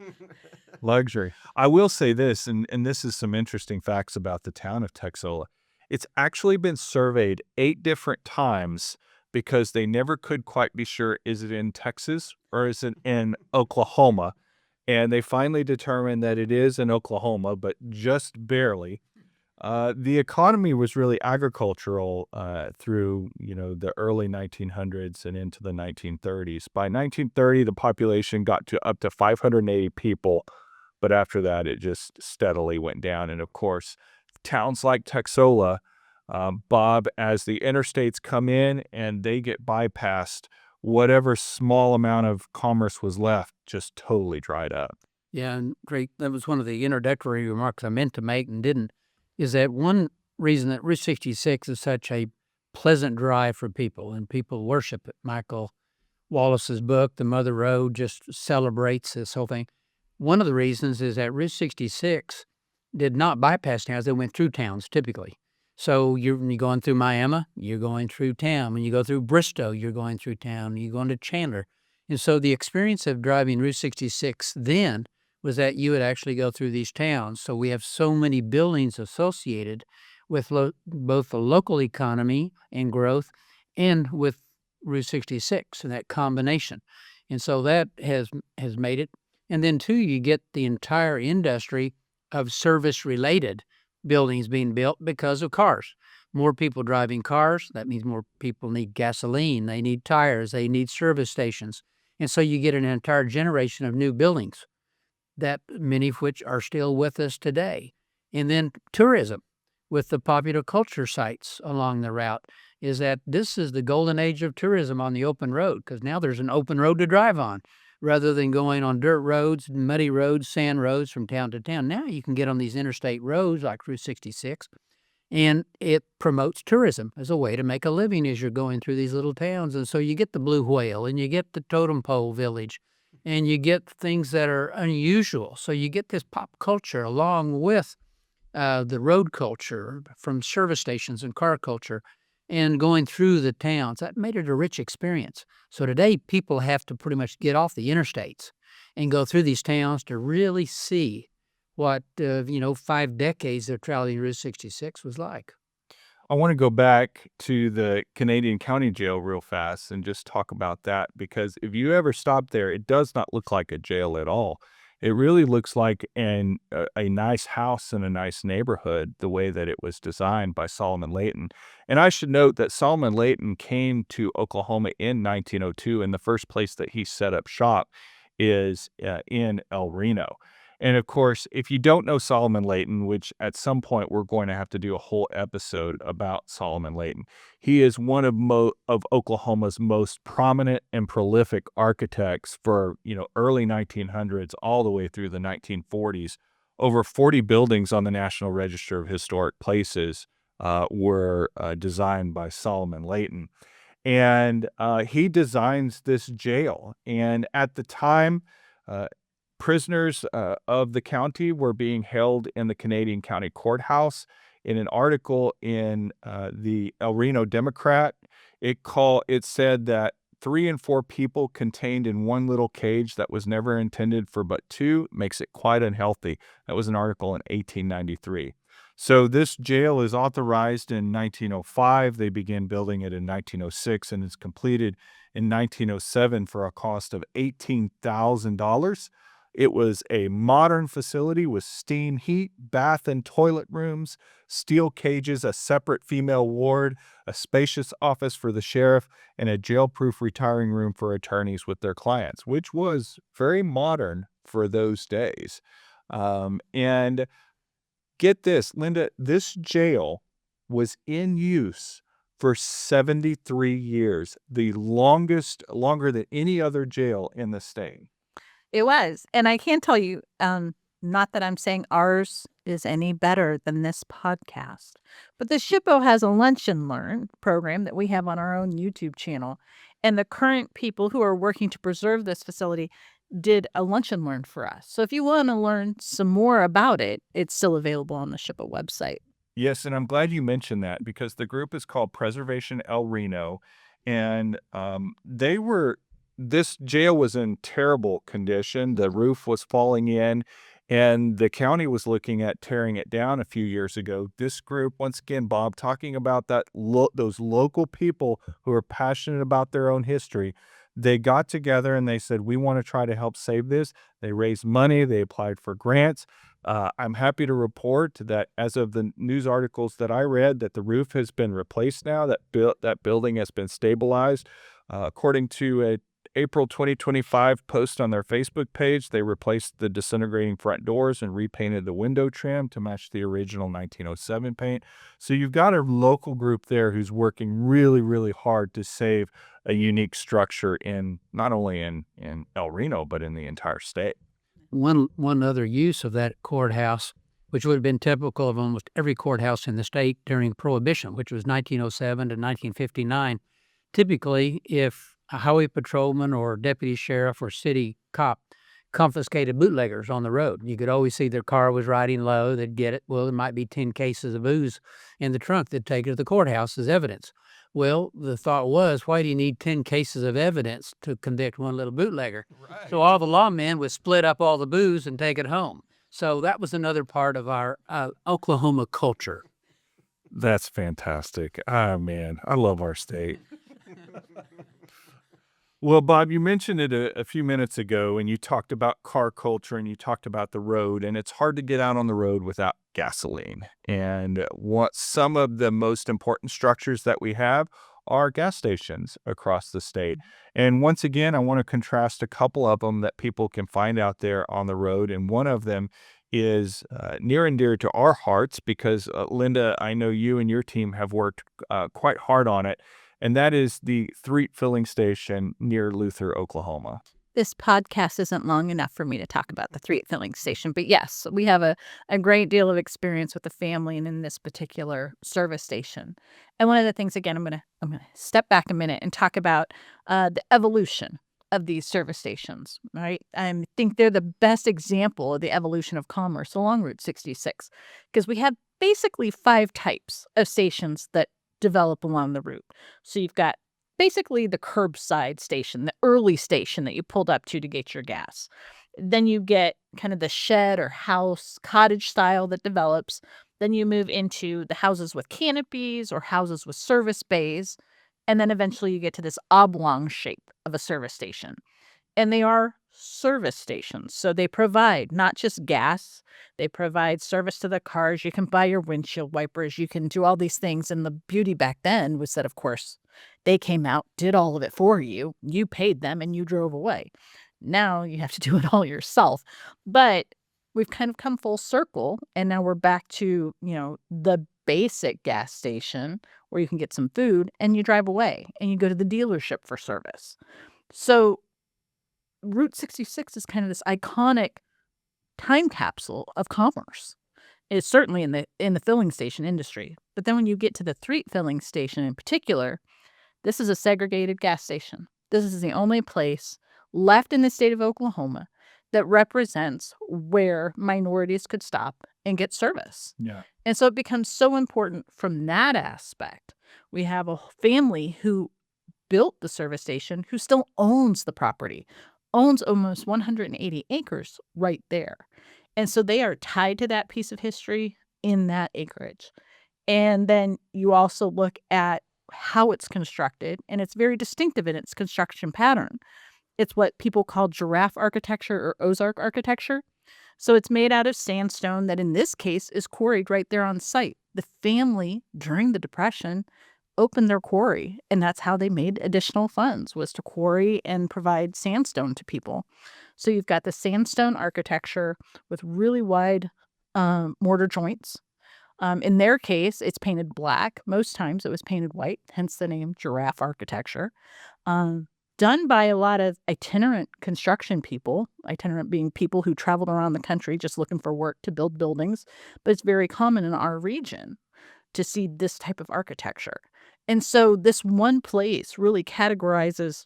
Luxury. I will say this, and this is some interesting facts about the town of Texola. It's actually been surveyed 8 different times because they never could quite be sure, is it in Texas or is it in Oklahoma? And they finally determined that it is in Oklahoma, but just barely. The economy was really agricultural through, the early 1900s and into the 1930s. By 1930, the population got to up to 580 people, but after that, it just steadily went down. And of course, towns like Texola, Bob, as the interstates come in and they get bypassed, whatever small amount of commerce was left just totally dried up. Yeah, and great. That was one of the introductory remarks I meant to make and didn't. Is that one reason that Route 66 is such a pleasant drive for people, and people worship it. Michael Wallace's book, The Mother Road, just celebrates this whole thing. One of the reasons is that Route 66 did not bypass towns. They went through towns typically. So you're going through Miami, you're going through town. When you go through Bristow, you're going through town. You're going to Chandler. And so the experience of driving Route 66 then was that you would actually go through these towns. So we have so many buildings associated with both the local economy and growth and with Route 66 and that combination. And so that has made it. And then, too, you get the entire industry of service-related buildings being built because of cars. More people driving cars, that means more people need gasoline, they need tires, they need service stations. And so you get an entire generation of new buildings, that many of which are still with us today. And then tourism with the popular culture sites along the route is that this is the golden age of tourism on the open road, because now there's an open road to drive on rather than going on dirt roads, muddy roads, sand roads from town to town. Now you can get on these interstate roads like Route 66, and it promotes tourism as a way to make a living as you're going through these little towns. And so you get the Blue Whale, and you get the Totem Pole Village, and you get things that are unusual. So you get this pop culture along with the road culture from service stations and car culture and going through the towns. That made it a rich experience. So today people have to pretty much get off the interstates and go through these towns to really see what, 5 decades of traveling Route 66 was like. I want to go back to the Canadian County Jail real fast and just talk about that, because if you ever stop there, it does not look like a jail at all. It really looks like a nice house in a nice neighborhood, the way that it was designed by Solomon Layton. And I should note that Solomon Layton came to Oklahoma in 1902, and the first place that he set up shop is in El Reno. And of course, if you don't know Solomon Layton, which at some point we're going to have to do a whole episode about Solomon Layton, he is one of Oklahoma's most prominent and prolific architects for, early 1900s all the way through the 1940s. Over 40 buildings on the National Register of Historic Places were designed by Solomon Layton. And he designs this jail. And at the time, prisoners of the county were being held in the Canadian County Courthouse. In an article in the El Reno Democrat, it said that 3 and 4 people contained in one little cage that was never intended for but 2 makes it quite unhealthy. That was an article in 1893. So this jail is authorized in 1905. They began building it in 1906 and is completed in 1907 for a cost of $18,000. It was a modern facility with steam heat, bath and toilet rooms, steel cages, a separate female ward, a spacious office for the sheriff, and a jail-proof retiring room for attorneys with their clients, which was very modern for those days. And get this, Lynda, this jail was in use for 73 years, longer than any other jail in the state. It was. And I can tell you, not that I'm saying ours is any better than this podcast, but the SHPO has a lunch and learn program that we have on our own YouTube channel. And the current people who are working to preserve this facility did a lunch and learn for us. So if you want to learn some more about it, it's still available on the SHPO website. Yes, and I'm glad you mentioned that because the group is called Preservation El Reno, and this jail was in terrible condition. The roof was falling in, and the county was looking at tearing it down a few years ago. This group, once again, Bob, talking about those local people who are passionate about their own history, they got together and they said, we want to try to help save this. They raised money. They applied for grants. I'm happy to report that as of the news articles that I read, that the roof has been replaced now, that building has been stabilized. According to a April 2025 post on their Facebook page, they replaced the disintegrating front doors and repainted the window trim to match the original 1907 paint. So you've got a local group there who's working really, really hard to save a unique structure not only in El Reno, but in the entire state. One other use of that courthouse, which would have been typical of almost every courthouse in the state during Prohibition, which was 1907 to 1959. Typically, if a highway patrolman or deputy sheriff or city cop confiscated bootleggers on the road, you could always see their car was riding low. They'd get it. Well, there might be 10 cases of booze in the trunk. They'd take it to the courthouse as evidence. Well, the thought was, why do you need 10 cases of evidence to convict one little bootlegger? Right. So all the lawmen would split up all the booze and take it home. So that was another part of our Oklahoma culture. That's fantastic. Ah, man, I love our state. Well, Bob, you mentioned it a few minutes ago, and you talked about car culture and you talked about the road, and it's hard to get out on the road without gasoline. And what some of the most important structures that we have are gas stations across the state. And once again, I want to contrast a couple of them that people can find out there on the road. And one of them is near and dear to our hearts because, Lynda, I know you and your team have worked quite hard on it. And that is the Threet filling station near Luther, Oklahoma. This podcast isn't long enough for me to talk about the Threet filling station, but yes, we have a great deal of experience with the family and in this particular service station. And one of the things, again, I'm gonna step back a minute and talk about the evolution of these service stations. Right, I think they're the best example of the evolution of commerce along Route 66 because we have basically 5 types of stations that develop along the route. So you've got basically the curbside station, the early station that you pulled up to get your gas. Then you get kind of the shed or house, cottage style that develops. Then you move into the houses with canopies or houses with service bays. And then eventually you get to this oblong shape of a service station. And they are service stations. So they provide not just gas, they provide service to the cars. You can buy your windshield wipers. You can do all these things. And the beauty back then was that, of course, they came out, did all of it for you. You paid them and you drove away. Now you have to do it all yourself. But we've kind of come full circle. And now we're back to, the basic gas station where you can get some food and you drive away and you go to the dealership for service. So Route 66 is kind of this iconic time capsule of commerce. It's certainly in the filling station industry. But then when you get to the Threet filling station in particular, this is a segregated gas station. This is the only place left in the state of Oklahoma that represents where minorities could stop and get service. Yeah. And so it becomes so important from that aspect. We have a family who built the service station who still owns the property, owns almost 180 acres right there. And so they are tied to that piece of history in that acreage. And then you also look at how it's constructed, and it's very distinctive in its construction pattern. It's what people call giraffe architecture or Ozark architecture. So it's made out of sandstone that in this case is quarried right there on site. The family during the Depression opened their quarry, and that's how they made additional funds, was to quarry and provide sandstone to people. So you've got the sandstone architecture with really wide mortar joints. In their case, it's painted black. Most times it was painted white, hence the name giraffe architecture. Done by a lot of itinerant construction people, itinerant being people who traveled around the country just looking for work to build buildings. But it's very common in our region to see this type of architecture. And so this one place really categorizes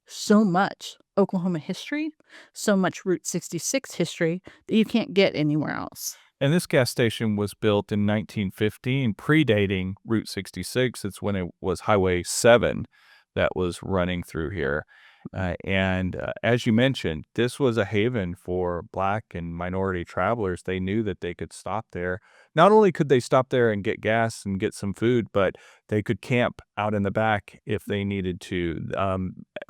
so much Oklahoma history, so much Route 66 history that you can't get anywhere else. And this gas station was built in 1915, predating Route 66. It's when it was Highway 7 that was running through here. And as you mentioned, this was a haven for Black and minority travelers. They knew that they could stop there. Not only could they stop there and get gas and get some food, but they could camp out in the back if they needed to.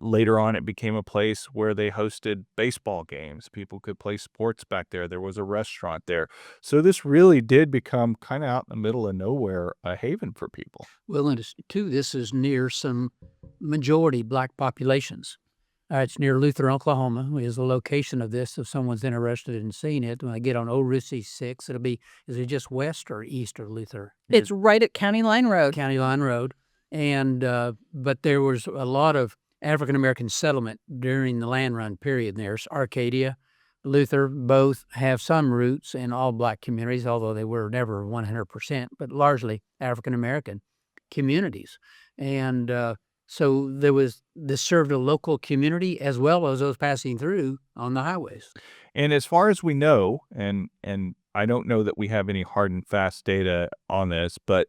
Later on, it became a place where they hosted baseball games. People could play sports back there. There was a restaurant there. So this really did become kind of out in the middle of nowhere, a haven for people. Well, and too, this is near some majority Black populations. It's near Luther, Oklahoma, is the location of this. If someone's interested in seeing it, when I get on Old Route 6, it'll be, is it just west or east of Luther? It's right at County Line Road. County Line Road. And, but there was a lot of African-American settlement during the land run period. There's Arcadia, Luther, both have some roots in all Black communities, although they were never 100%, but largely African-American communities. And, so this served a local community as well as those passing through on the highways. And as far as we know, and I don't know that we have any hard and fast data on this, but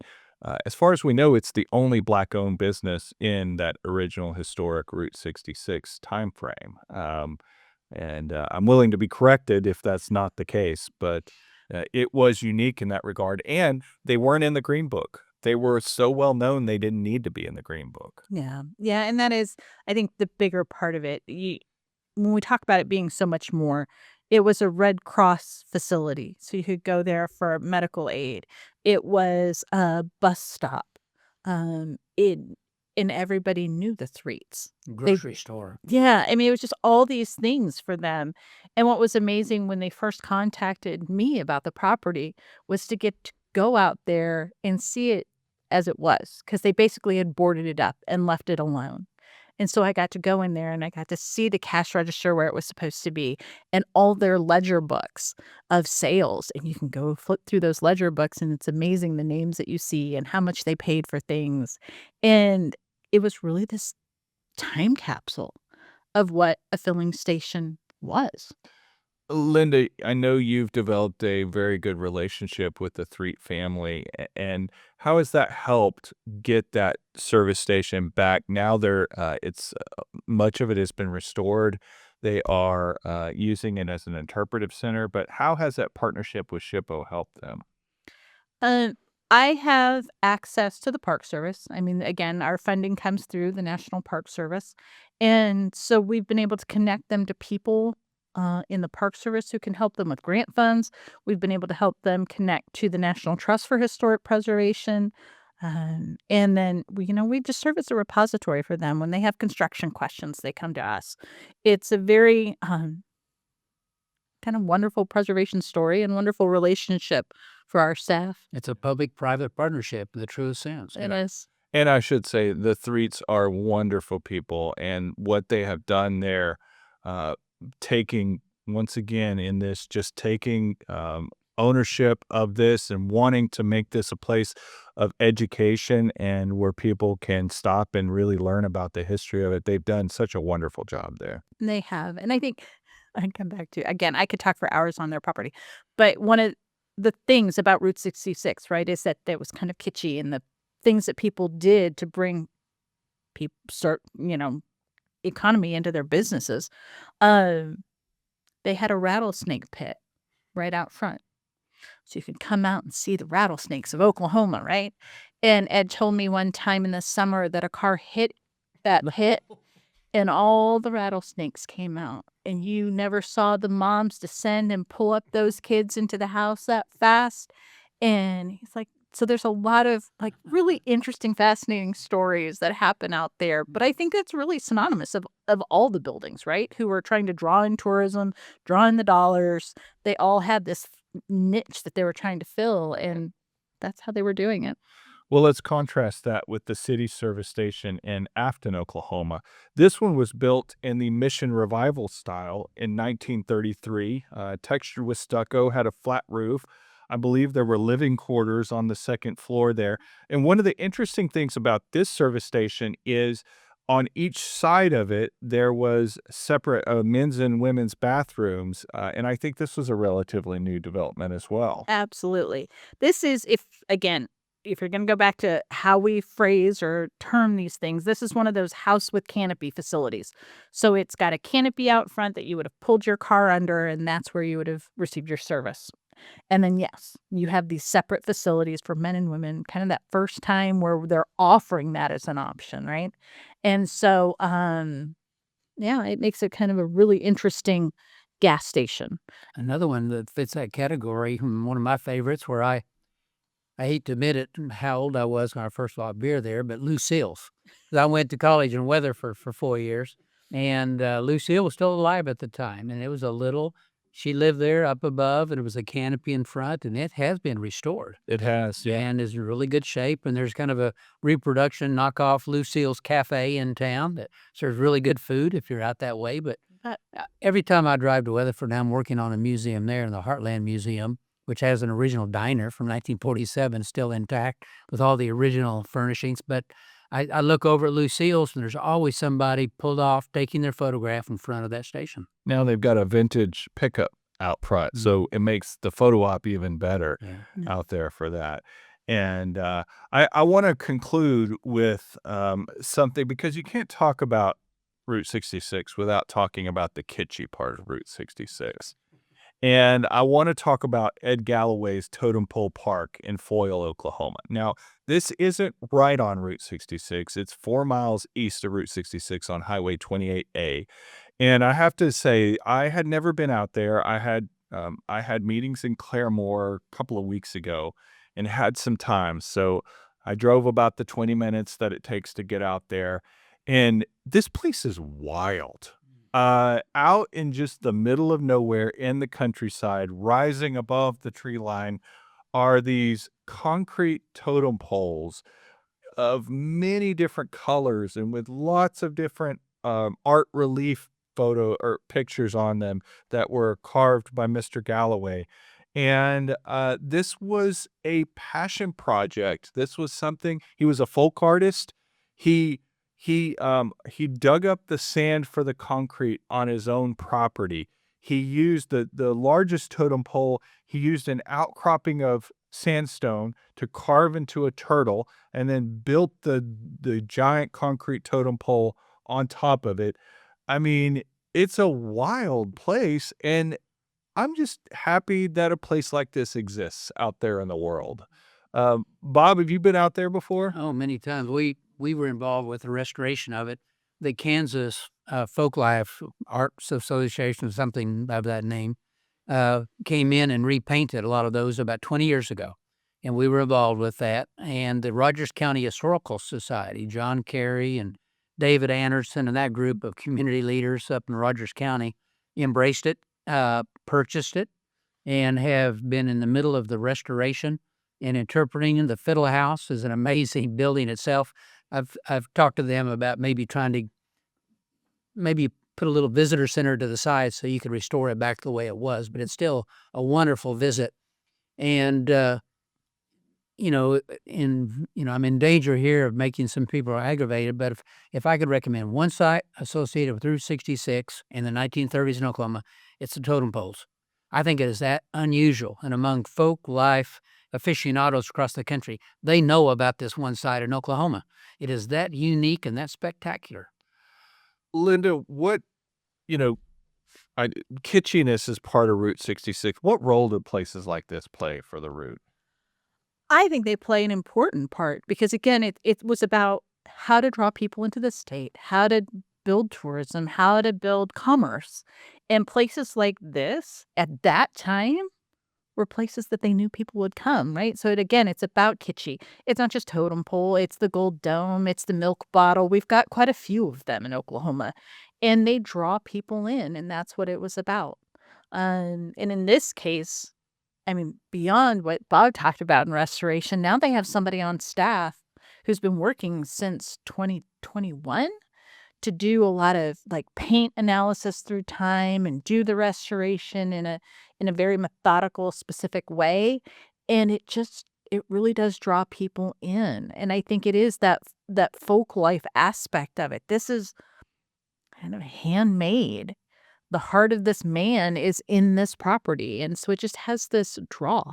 as far as we know, it's the only Black-owned business in that original historic Route 66 timeframe. And I'm willing to be corrected if that's not the case, but it was unique in that regard. And they weren't in the Green Book. They were so well known, they didn't need to be in the Green Book. Yeah. Yeah. And that is, I think, the bigger part of it. When we talk about it being so much more, it was a Red Cross facility. So you could go there for medical aid. It was a bus stop. And everybody knew the Threets. Grocery store. Yeah. I mean, it was just all these things for them. And what was amazing when they first contacted me about the property was to get to go out there and see it as it was, because they basically had boarded it up and left it alone. And so I got to go in there and I got to see the cash register where it was supposed to be and all their ledger books of sales. And you can go flip through those ledger books and it's amazing the names that you see and how much they paid for things. And it was really this time capsule of what a filling station was. Lynda, I know you've developed a very good relationship with the Threet family, and how has that helped get that service station back? Now much of it has been restored. They are using it as an interpretive center, but how has that partnership with SHPO helped them? I have access to the Park Service. I mean, again, our funding comes through the National Park Service. And so we've been able to connect them to people in the Park Service who can help them with grant funds. We've been able to help them connect to the National Trust for Historic Preservation. And then we just serve as a repository for them. When they have construction questions, they come to us. It's a very kind of wonderful preservation story and wonderful relationship for our staff. It's a public-private partnership in the truest sense. It is. And I should say the Threets are wonderful people, and what they have done there, taking once again in this, just taking ownership of this and wanting to make this a place of education and where people can stop and really learn about the history of it. They've done such a wonderful job there. They have. And I think I come back to, again, I could talk for hours on their property, but one of the things about Route 66, right, is that it was kind of kitschy, and the things that people did to bring people economy into their businesses. They had a rattlesnake pit right out front. So you could come out and see the rattlesnakes of Oklahoma, right? And Ed told me one time in the summer that a car hit that pit and all the rattlesnakes came out. And you never saw the moms descend and pull up those kids into the house that fast. And he's like, so there's a lot of really interesting, fascinating stories that happen out there. But I think that's really synonymous of all the buildings, right? Who were trying to draw in tourism, draw in the dollars. They all had this niche that they were trying to fill, and that's how they were doing it. Well, let's contrast that with the city service station in Afton, Oklahoma. This one was built in the Mission Revival style in 1933, textured with stucco, had a flat roof. I believe there were living quarters on the second floor there. And one of the interesting things about this service station is on each side of it, there was separate men's and women's bathrooms. And I think this was a relatively new development as well. Absolutely. This is, if you're going to go back to how we phrase or term these things, this is one of those house with canopy facilities. So it's got a canopy out front that you would have pulled your car under, and that's where you would have received your service. And then, yes, you have these separate facilities for men and women, kind of that first time where they're offering that as an option, right? And so, it makes it kind of a really interesting gas station. Another one that fits that category, one of my favorites, where I hate to admit it, how old I was when I first bought beer there, but Lucille's. I went to college in Weatherford for 4 years, and Lucille was still alive at the time, and it was she lived there up above, and it was a canopy in front, and it has been restored. It has, yeah. And is in really good shape, and there's kind of a reproduction knockoff Lucille's Cafe in town that serves really good food if you're out that way. But every time I drive to Weatherford, now I'm working on a museum there in the Heartland Museum, which has an original diner from 1947 still intact with all the original furnishings. But I look over at Lucille's, and there's always somebody pulled off taking their photograph in front of that station. Now they've got a vintage pickup out front, so it makes the photo op even better out there for that. And I want to conclude with something, because you can't talk about Route 66 without talking about the kitschy part of Route 66. And I want to talk about Ed Galloway's Totem Pole Park in Foyle, Oklahoma. Now, this isn't right on Route 66. It's 4 miles east of Route 66 on Highway 28A. And I have to say, I had never been out there. I had meetings in Claremore a couple of weeks ago and had some time. So I drove about the 20 minutes that it takes to get out there. And this place is wild. Out in just the middle of nowhere in the countryside, rising above the tree line, are these concrete totem poles of many different colors and with lots of different art relief photo or pictures on them that were carved by Mr. Galloway. And this was a passion project. This was something, he was a folk artist. He dug up the sand for the concrete on his own property. He used the largest totem pole. He used an outcropping of sandstone to carve into a turtle, and then built the giant concrete totem pole on top of it. I mean, it's a wild place, and I'm just happy that a place like this exists out there in the world. Bob, have you been out there before? Oh, many times. We were involved with the restoration of it the Kansas Folklife Arts Association, something of that name, came in and repainted a lot of those about 20 years ago. And we were involved with that. And the Rogers County Historical Society, John Carey and David Anderson and that group of community leaders up in Rogers County embraced it, purchased it, and have been in the middle of the restoration and interpreting. The Fiddle House is an amazing building itself. I've talked to them about maybe trying to put a little visitor center to the side so you could restore it back the way it was, but it's still a wonderful visit. And I'm in danger here of making some people aggravated, but if I could recommend one site associated with Route 66 in the 1930s in Oklahoma, it's the totem poles. I think it is that unusual, and among folk life aficionados across the country, they know about this one site in Oklahoma. It is that unique and that spectacular. Lynda, kitschiness is part of Route 66. What role do places like this play for the route? I think they play an important part because, again, it was about how to draw people into the state, how to build tourism, how to build commerce. And places like this at that time were places that they knew people would come, right? So it's about kitschy. It's not just totem pole. It's the gold dome. It's the milk bottle. We've got quite a few of them in Oklahoma. And they draw people in, and that's what it was about. And in this case, I mean, beyond what Bob talked about in restoration, now they have somebody on staff who's been working since 2021 to do a lot of paint analysis through time and do the restoration in a very methodical, specific way. And it really does draw people in. And I think it is that folk life aspect of it. This is kind of handmade. The heart of this man is in this property. And so it just has this draw.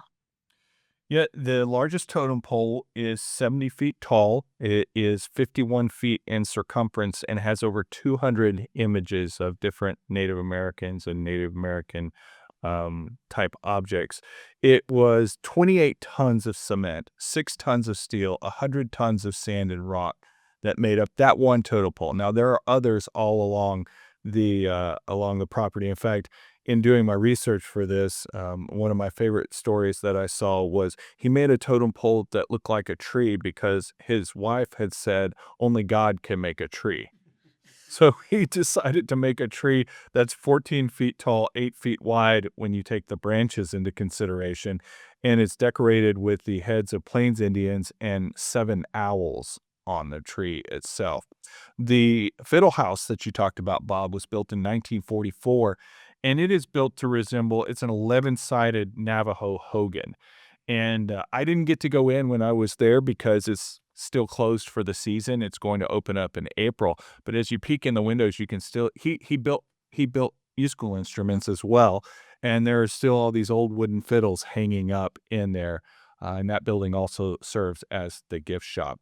Yeah, the largest totem pole is 70 feet tall. It is 51 feet in circumference and has over 200 images of different Native Americans and Native American type objects. It was 28 tons of cement, 6 tons of steel, 100 tons of sand and rock that made up that one totem pole. Now, there are others all along the property. In fact, in doing my research for this, one of my favorite stories that I saw was he made a totem pole that looked like a tree because his wife had said only God can make a tree. So he decided to make a tree that's 14 feet tall, 8 feet wide when you take the branches into consideration, and it's decorated with the heads of Plains Indians and 7 owls on the tree itself. The Fiddle House that you talked about, Bob, was built in 1944, and it is built to resemble, it's an 11-sided Navajo hogan. And I didn't get to go in when I was there because it's still closed for the season. It's going to open up in April. But as you peek in the windows, you can still, he built musical instruments as well. And there are still all these old wooden fiddles hanging up in there. And that building also serves as the gift shop.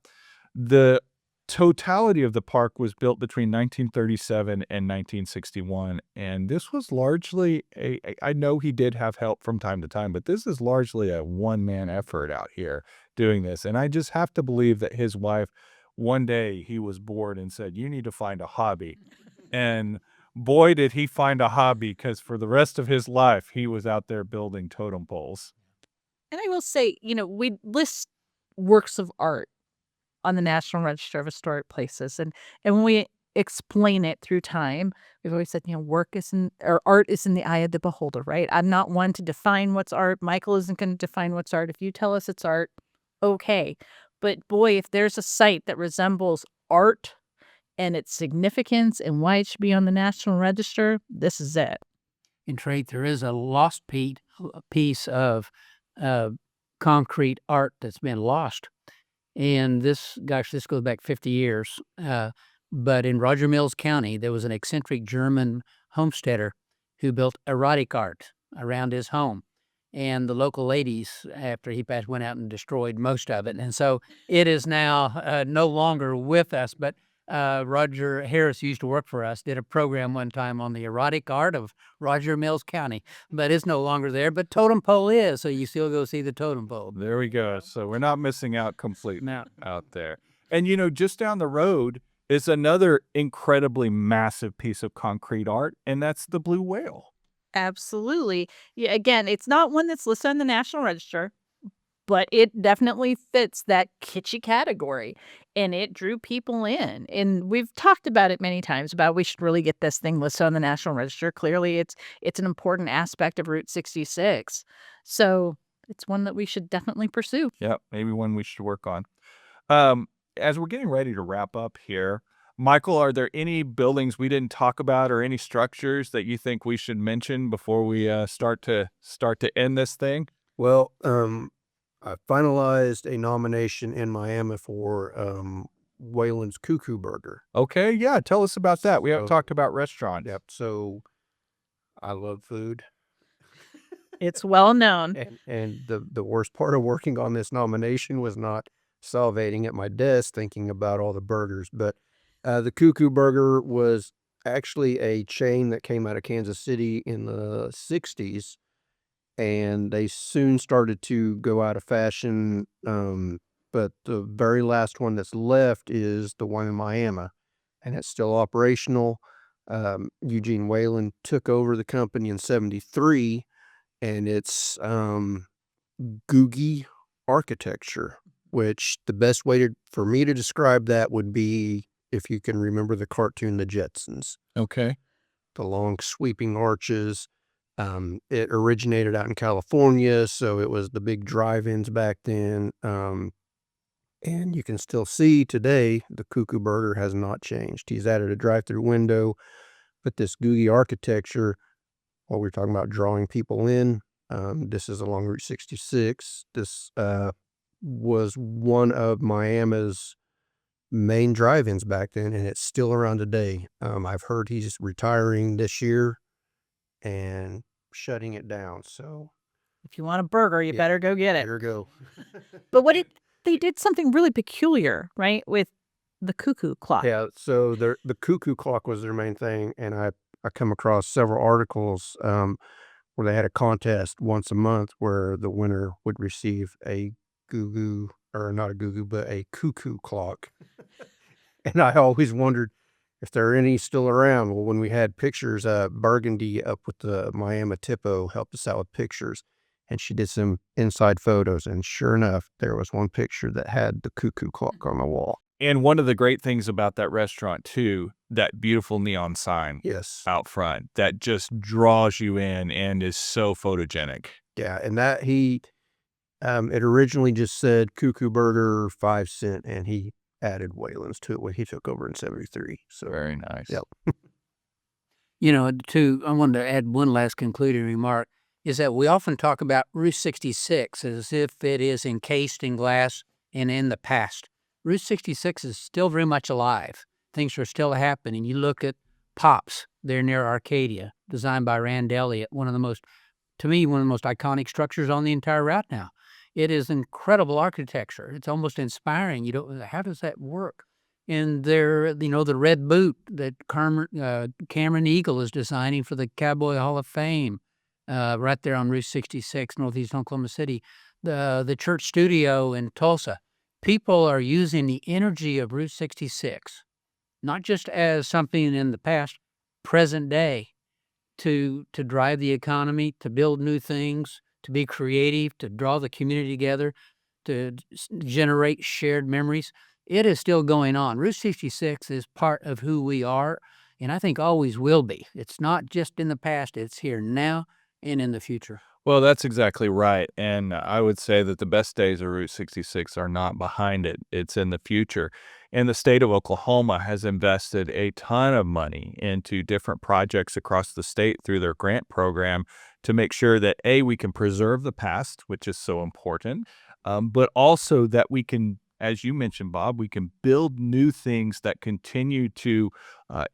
The totality of the park was built between 1937 and 1961, and this was largely I know he did have help from time to time, but this is largely a one-man effort out here doing this. And I just have to believe that his wife, one day he was bored and said, "You need to find a hobby." And boy, did he find a hobby, because for the rest of his life, he was out there building totem poles. And I will say, we list works of art on the National Register of Historic Places. And when we explain it through time, we've always said, art is in the eye of the beholder, right? I'm not one to define what's art. Michael isn't going to define what's art. If you tell us it's art, okay. But boy, if there's a site that resembles art and its significance and why it should be on the National Register, this is it. In trade, there is a lost piece of concrete art that's been lost. And this goes back 50 years. But in Roger Mills County, there was an eccentric German homesteader who built erotic art around his home. And the local ladies, after he passed, went out and destroyed most of it. And so it is now no longer with us. But Roger Harris, who used to work for us, did a program one time on the erotic art of Roger Mills County, but it's no longer there. But totem pole is, so you still go see the totem pole. There we go. So we're not missing out completely out there. And just down the road is another incredibly massive piece of concrete art, and that's the blue whale. Absolutely. Yeah, again, it's not one that's listed on the National Register, but it definitely fits that kitschy category, and it drew people in. And we've talked about it many times about we should really get this thing listed on the National Register. Clearly, it's an important aspect of Route 66. So it's one that we should definitely pursue. Yeah, maybe one we should work on. Um, as we're getting ready to wrap up here, Michael, are there any buildings we didn't talk about or any structures that you think we should mention before we start to end this thing? Well, I finalized a nomination in Miami for Wayland's Cuckoo Burger. Okay, yeah, tell us about that. We haven't So- talked about restaurants. Yep. So I love food. It's well known. And the worst part of working on this nomination was not salivating at my desk thinking about all the burgers. But the Cuckoo Burger was actually a chain that came out of Kansas City in the 60s. And they soon started to go out of fashion. But the very last one that's left is the one in Miami, and it's still operational. Eugene Wayland took over the company in 73, and it's googie architecture, which the best way for me to describe that would be if you can remember the cartoon The Jetsons. Okay. The long sweeping arches. It originated out in California, so it was the big drive-ins back then. And you can still see today the Cuckoo Burger has not changed. He's added a drive-through window, but this googie architecture, while we're talking about drawing people in, this is along Route 66. This was one of Miami's main drive-ins back then, and it's still around today. I've heard he's retiring this year and shutting it down. So If you want a burger, you Yeah, better go get it. there you go. But they did something really peculiar, right, with the cuckoo clock. Yeah, so the cuckoo clock was their main thing, and I come across several articles where they had a contest once a month where the winner would receive a goo or not a goo but a cuckoo clock. And I always wondered if there are any still around. Well, when we had pictures, Burgundy up with the Miami Tipo helped us out with pictures, and she did some inside photos, and sure enough, there was one picture that had the cuckoo clock on the wall. And one of the great things about that restaurant too, that beautiful neon sign Yes. out front that just draws you in and is so photogenic. Yeah, and that it originally just said Cuckoo Burger 5 cent, and he added Wayland's to it when he took over in 73. So Very nice. Yep. I wanted to add one last concluding remark, is that we often talk about Route 66 as if it is encased in glass and in the past. Route 66 is still very much alive. Things are still happening. You look at Pops, they're near Arcadia, designed by Rand Elliott, one of the most iconic structures on the entire route now. It is incredible architecture. It's almost inspiring. How does that work? And the red boot that Cameron Eagle is designing for the Cowboy Hall of Fame, right there on Route 66, northeast Oklahoma City. The church studio in Tulsa. People are using the energy of Route 66, not just as something in the past, present day, to drive the economy, to build new things, to be creative, to draw the community together, to generate shared memories. It is still going on. Route 66 is part of who we are, and I think always will be. It's not just in the past, it's here now and in the future. Well, that's exactly right. And I would say that the best days of Route 66 are not behind it. It's in the future. And the state of Oklahoma has invested a ton of money into different projects across the state through their grant program to make sure that, A, we can preserve the past, which is so important, but also that we can, as you mentioned, Bob, we can build new things that continue to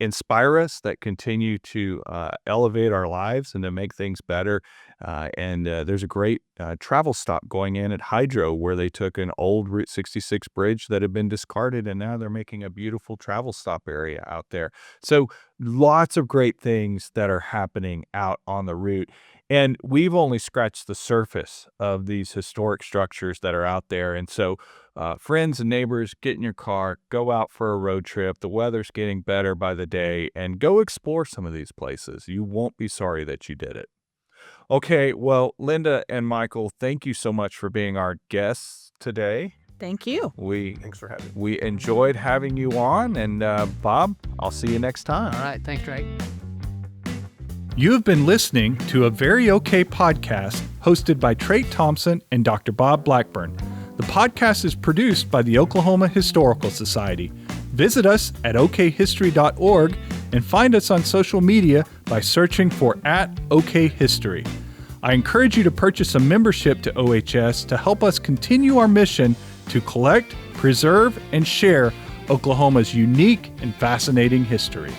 inspire us, that continue to elevate our lives and to make things better. And there's a great travel stop going in at Hydro where they took an old Route 66 bridge that had been discarded, and now they're making a beautiful travel stop area out there. So lots of great things that are happening out on the route. And we've only scratched the surface of these historic structures that are out there. And so Friends and neighbors, get in your car, go out for a road trip. The weather's getting better by the day, and go explore some of these places. You won't be sorry that you did it. Okay, well, Lynda and Michael, thank you so much for being our guests today. Thank you. Thanks for having me. We enjoyed having you on, and Bob, I'll see you next time. All right. Thanks, Drake. You have been listening to a Very Okay podcast hosted by Trait Thompson and Dr. Bob Blackburn. The podcast is produced by the Oklahoma Historical Society. Visit us at okhistory.org and find us on social media by searching for @OKHistory. I encourage you to purchase a membership to OHS to help us continue our mission to collect, preserve, and share Oklahoma's unique and fascinating history.